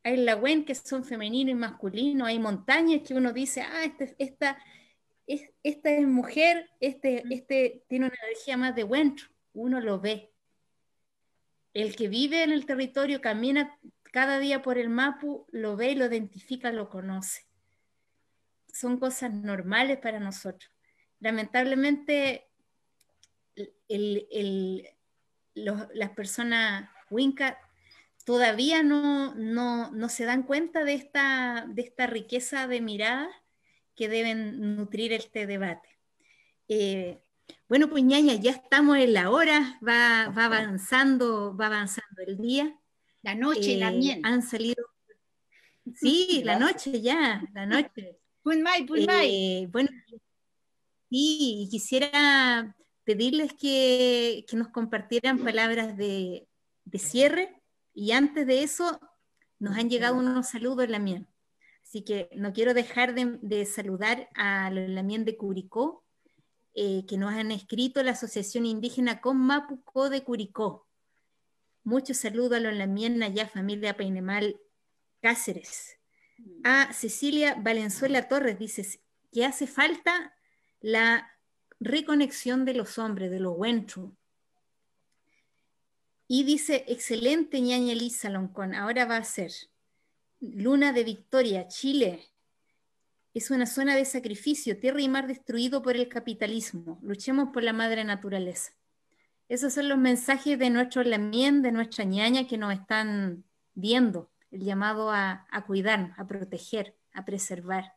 Hay lagüen que son femeninos y masculinos, hay montañas que uno dice, esta es mujer, este tiene una energía más de huentro, uno lo ve. El que vive en el territorio, camina cada día por el Mapu, lo ve, lo identifica, lo conoce. Son cosas normales para nosotros. Lamentablemente, las personas Winca todavía no se dan cuenta de esta riqueza de miradas que deben nutrir este debate. Bueno, pues ñaña, ya estamos en la hora, va avanzando el día. La noche, Lamien. Han salido, sí, la noche ya, la noche. Punmay. Bueno, sí, y quisiera pedirles que nos compartieran palabras de cierre, y antes de eso nos han llegado unos saludos en Lamien. Así que no quiero dejar de saludar a los Lamien de Curicó, que nos han escrito la Asociación Indígena con Mapuco de Curicó. Muchos saludos a los Lamien allá, familia Peinemal Cáceres. A Cecilia Valenzuela Torres dice que hace falta la reconexión de los hombres, de los Huentru. Y dice, excelente ñaña Elisa Loncón, ahora va a ser Luna de Victoria, Chile. Es una zona de sacrificio, tierra y mar destruido por el capitalismo. Luchemos por la madre naturaleza. Esos son los mensajes de nuestro Lamien, de nuestra ñaña que nos están viendo. El llamado a cuidarnos, a proteger, a preservar.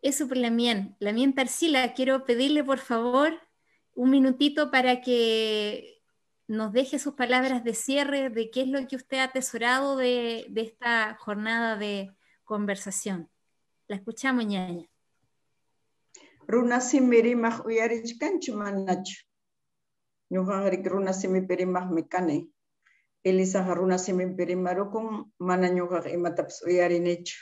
Eso por Lamien. Lamien Tarsila, quiero pedirle por favor un minutito para que nos deje sus palabras de cierre de qué es lo que usted ha atesorado de esta jornada de conversación. La escuchamos, ñaña. Runa simirimaj uyarichkanchu manachu. Ñuqanrik runa simipirimaj mekane. Elisa runa simipirimarukun mana ñuqaq imatapas uyarinichu.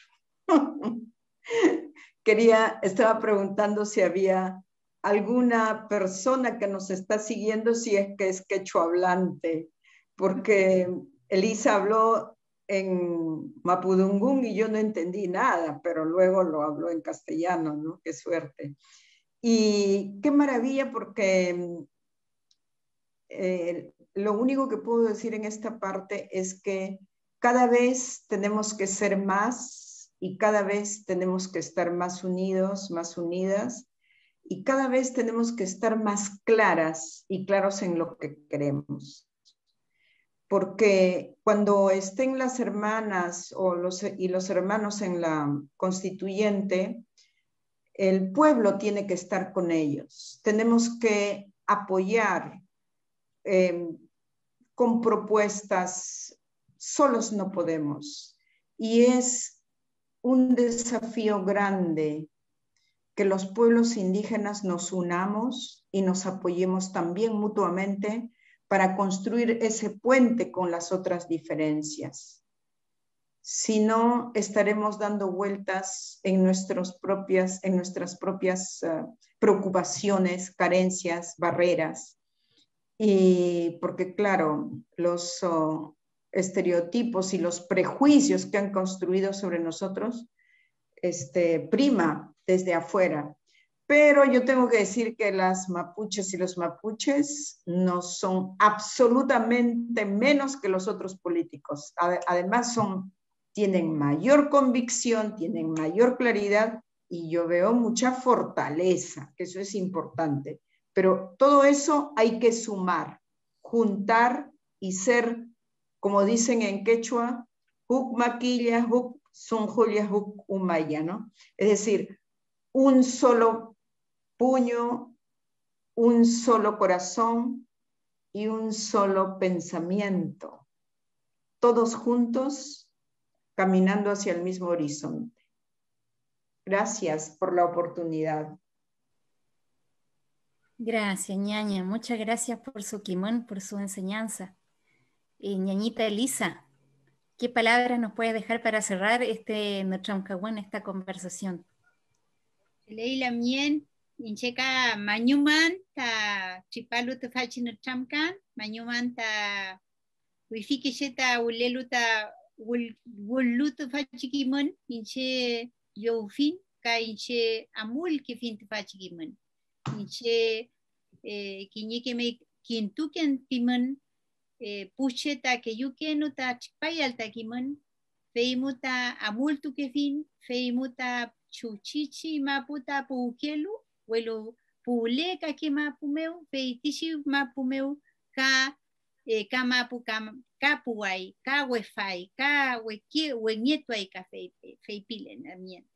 Estaba preguntando si había alguna persona que nos está siguiendo, si es que es quechua hablante, porque Elisa habló en mapudungún y yo no entendí nada, pero luego lo habló en castellano, ¿no? Qué suerte. Y qué maravilla, porque lo único que puedo decir en esta parte es que cada vez tenemos que ser más y cada vez tenemos que estar más unidos, más unidas, y cada vez tenemos que estar más claras y claros en lo que queremos. Porque cuando estén las hermanas y los hermanos en la constituyente, el pueblo tiene que estar con ellos. Tenemos que apoyar con propuestas, solos no podemos. Y es un desafío grande que los pueblos indígenas nos unamos y nos apoyemos también mutuamente para construir ese puente con las otras diferencias. Si no, estaremos dando vueltas en nuestras propias preocupaciones, carencias, barreras. Y porque, claro, los estereotipos y los prejuicios que han construido sobre nosotros prima desde afuera. Pero yo tengo que decir que las mapuches y los mapuches no son absolutamente menos que los otros políticos. Además tienen mayor convicción, tienen mayor claridad y yo veo mucha fortaleza, que eso es importante. Pero todo eso hay que sumar, juntar y ser, como dicen en quechua, huk maquilla, huk son Julia huk umaya, ¿no? Es decir, un solo puño, un solo corazón y un solo pensamiento, todos juntos caminando hacia el mismo horizonte. Gracias por la oportunidad. Gracias, ñaña. Muchas gracias por su kimón, por su enseñanza. Ñañita Elisa, ¿qué palabras nos puede dejar para cerrar esta conversación? Leila mien, incheka mañuman ta chipalu ta fachin chamkan, mañuman ta wifiki sheta ulelu ta wullu ta fachikimun, inche yofin ka inche amul ki fin ta fachikimun. Inche kinyeke me kintuken timun puche ta que yukenu ta chipayal ta kimun, feimuta amul tu que fin, feimuta chuchichi maputa pukelu, welo pule ka ke mapumeu, feitishi mapumeu ka mapu ka puai, ka wefai, ka wenietuai ka feipile también.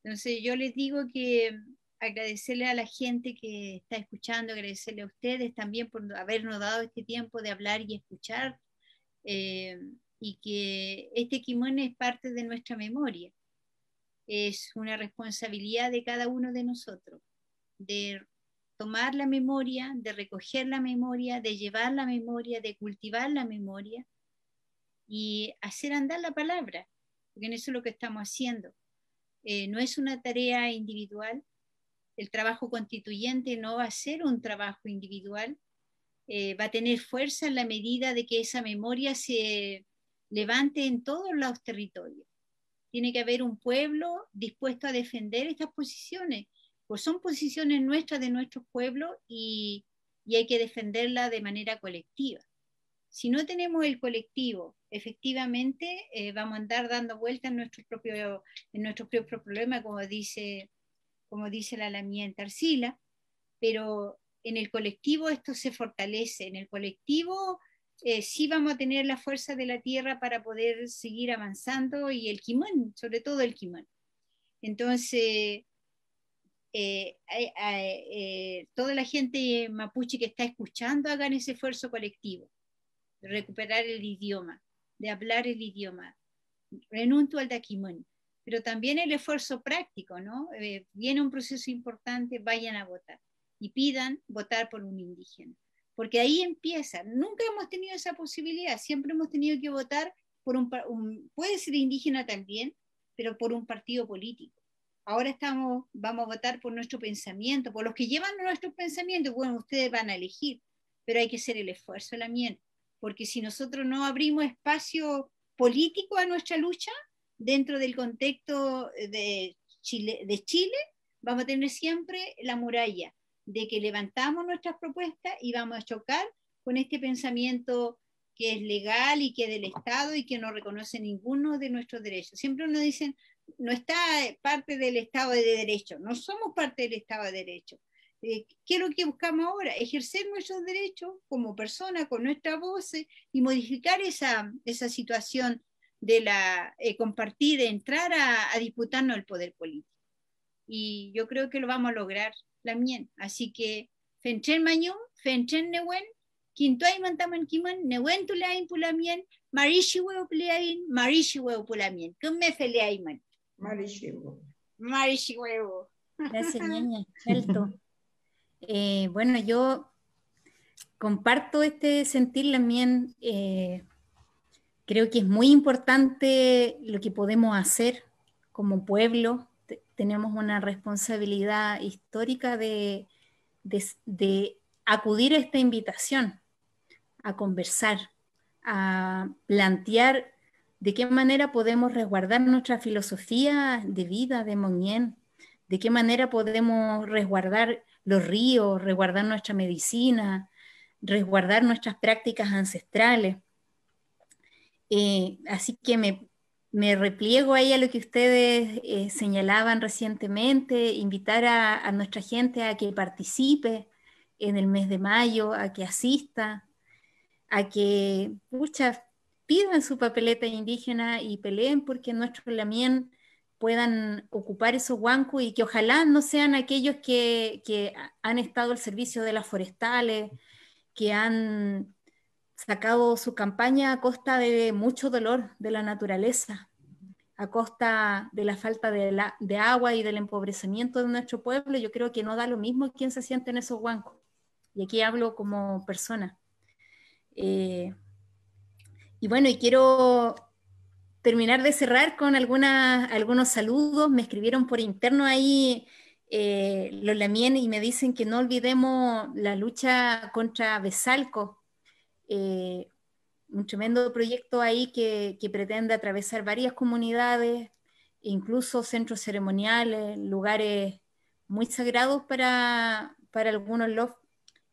Entonces yo les digo que agradecerle a la gente que está escuchando, agradecerle a ustedes también por habernos dado este tiempo de hablar y escuchar, y que este kimón es parte de nuestra memoria. Es una responsabilidad de cada uno de nosotros, de tomar la memoria, de recoger la memoria, de llevar la memoria, de cultivar la memoria y hacer andar la palabra, porque en eso es lo que estamos haciendo. No es una tarea individual. El trabajo constituyente no va a ser un trabajo individual, va a tener fuerza en la medida de que esa memoria se levante en todos los territorios. Tiene que haber un pueblo dispuesto a defender estas posiciones, pues son posiciones nuestras, de nuestros pueblos, y hay que defenderlas de manera colectiva. Si no tenemos el colectivo, efectivamente vamos a andar dando vueltas en nuestros propios problemas, como dice la Lamien Tarsila, pero en el colectivo esto se fortalece, en el colectivo sí vamos a tener la fuerza de la tierra para poder seguir avanzando, y el kimón, sobre todo el kimón. Entonces, toda la gente mapuche que está escuchando, hagan ese esfuerzo colectivo, de recuperar el idioma, de hablar el idioma, renuncio al daquimón, pero también el esfuerzo práctico, ¿no? Viene un proceso importante, vayan a votar y pidan votar por un indígena, porque ahí empieza. Nunca hemos tenido esa posibilidad, siempre hemos tenido que votar por puede ser indígena también, pero por un partido político. Ahora vamos a votar por nuestro pensamiento, por los que llevan nuestros pensamientos. Bueno, ustedes van a elegir, pero hay que hacer el esfuerzo también, porque si nosotros no abrimos espacio político a nuestra lucha dentro del contexto de Chile, vamos a tener siempre la muralla de que levantamos nuestras propuestas y vamos a chocar con este pensamiento que es legal y que es del Estado y que no reconoce ninguno de nuestros derechos. Siempre nos dicen, no está parte del Estado de Derecho, no somos parte del Estado de Derecho. ¿Qué es lo que buscamos ahora? Ejercer nuestros derechos como personas, con nuestra voz, y modificar esa situación de compartir, de entrar a disputarnos el poder político. Y yo creo que lo vamos a lograr, Lamien. Así que, Fenchen Mañum, Fenchen Newen, Quintuay Mantaman Kiman, Newen Tulain Pulamien, Marishiweo Puleain, Marishiweo Pulamien. ¿Qué me feleaiman? Marishiweo. Marishiweo. Gracias, ñaña. Alto. Bueno, yo comparto este sentir también. Creo que es muy importante lo que podemos hacer como pueblo. Tenemos una responsabilidad histórica de acudir a esta invitación, a conversar, a plantear de qué manera podemos resguardar nuestra filosofía de vida de Monyen, de qué manera podemos resguardar los ríos, resguardar nuestra medicina, resguardar nuestras prácticas ancestrales. Así que me repliego ahí a lo que ustedes señalaban recientemente, invitar a nuestra gente a que participe en el mes de mayo, a que asista, a que pidan su papeleta indígena y peleen porque nuestros lamien puedan ocupar esos huancos y que ojalá no sean aquellos que han estado al servicio de las forestales, que han sacado su campaña a costa de mucho dolor de la naturaleza, a costa de la falta de agua y del empobrecimiento de nuestro pueblo. Yo creo que no da lo mismo quién se siente en esos huancos. Y aquí hablo como persona. Y bueno, y quiero terminar de cerrar con algunos saludos. Me escribieron por interno ahí los lamien y me dicen que no olvidemos la lucha contra Besalco. Un tremendo proyecto ahí que pretende atravesar varias comunidades, incluso centros ceremoniales, lugares muy sagrados para algunos los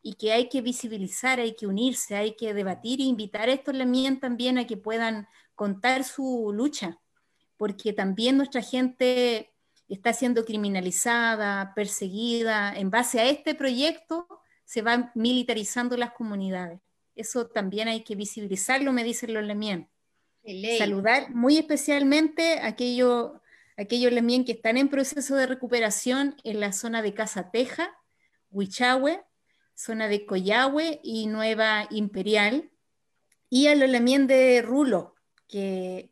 y que hay que visibilizar, hay que unirse, hay que debatir e invitar a estos lamien también a que puedan contar su lucha, porque también nuestra gente está siendo criminalizada, perseguida. En base a este proyecto se van militarizando las comunidades. Eso también hay que visibilizarlo, me dicen los lamien. Saludar muy especialmente a aquellos lamien que están en proceso de recuperación en la zona de Casa Teja, Huichahue, zona de Coyahue y Nueva Imperial, y a los lamien de Rulo, que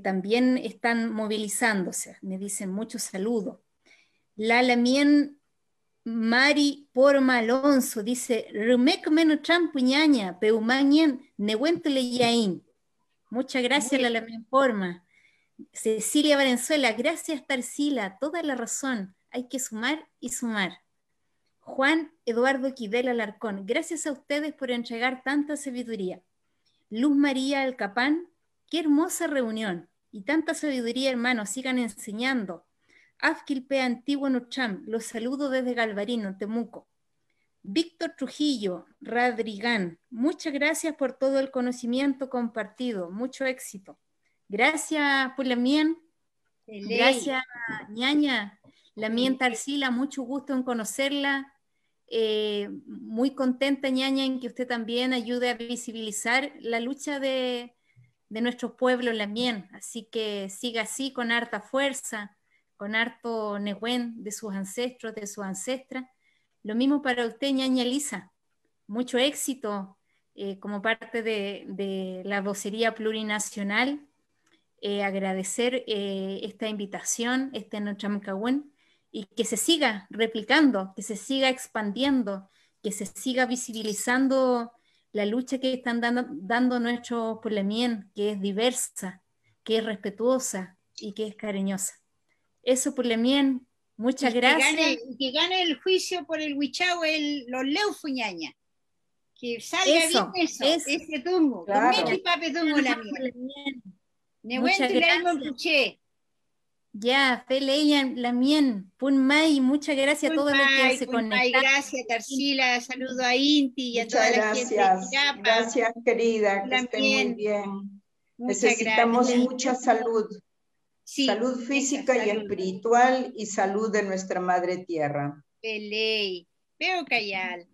también están movilizándose. Me dicen muchos saludos. La lamien Mari Porma Alonso dice, Rumek menos champuñaña, peumañen, nehuentele yain. Muchas gracias, la lamien Porma. Cecilia Valenzuela, gracias Tarsila, toda la razón. Hay que sumar y sumar. Juan Eduardo Quidel Alarcón, gracias a ustedes por entregar tanta sabiduría. Luz María Alcapán, qué hermosa reunión. Y tanta sabiduría, hermanos, sigan enseñando. Afquilpe Antiguo Nucham, los saludo desde Galvarino, Temuco. Víctor Trujillo, Radrigán, muchas gracias por todo el conocimiento compartido, mucho éxito. Gracias por lamien, gracias ñaña, lamien Tarsila, mucho gusto en conocerla. Muy contenta, ñaña, en que usted también ayude a visibilizar la lucha de nuestros pueblos lamien, así que siga así con harta fuerza, con harto nehuen de sus ancestros, de sus ancestras. Lo mismo para usted, ñaña Elisa, mucho éxito como parte de la vocería plurinacional. Agradecer esta invitación, este Nochamcahuén, y que se siga replicando, que se siga expandiendo, que se siga visibilizando la lucha que están dando nuestros pueblos, que es diversa, que es respetuosa y que es cariñosa. Eso, pueblos, muchas gracias. Que gane el juicio por el Huichahue, los Leufuñaña. Que salga eso, bien eso. Ese tungo. Claro. Con pape tungo la mía. Muchas gracias. Ya, Feleyan, Lamien, Punmay, muchas gracias a todos los que se conectaron. Gracias, Tarsila, saludo a Inti y a toda la gente de Chirapa. Gracias, querida, que estén muy bien. Necesitamos mucha salud. Sí, salud física y espiritual y salud de nuestra madre tierra. Peley, veo Cayal.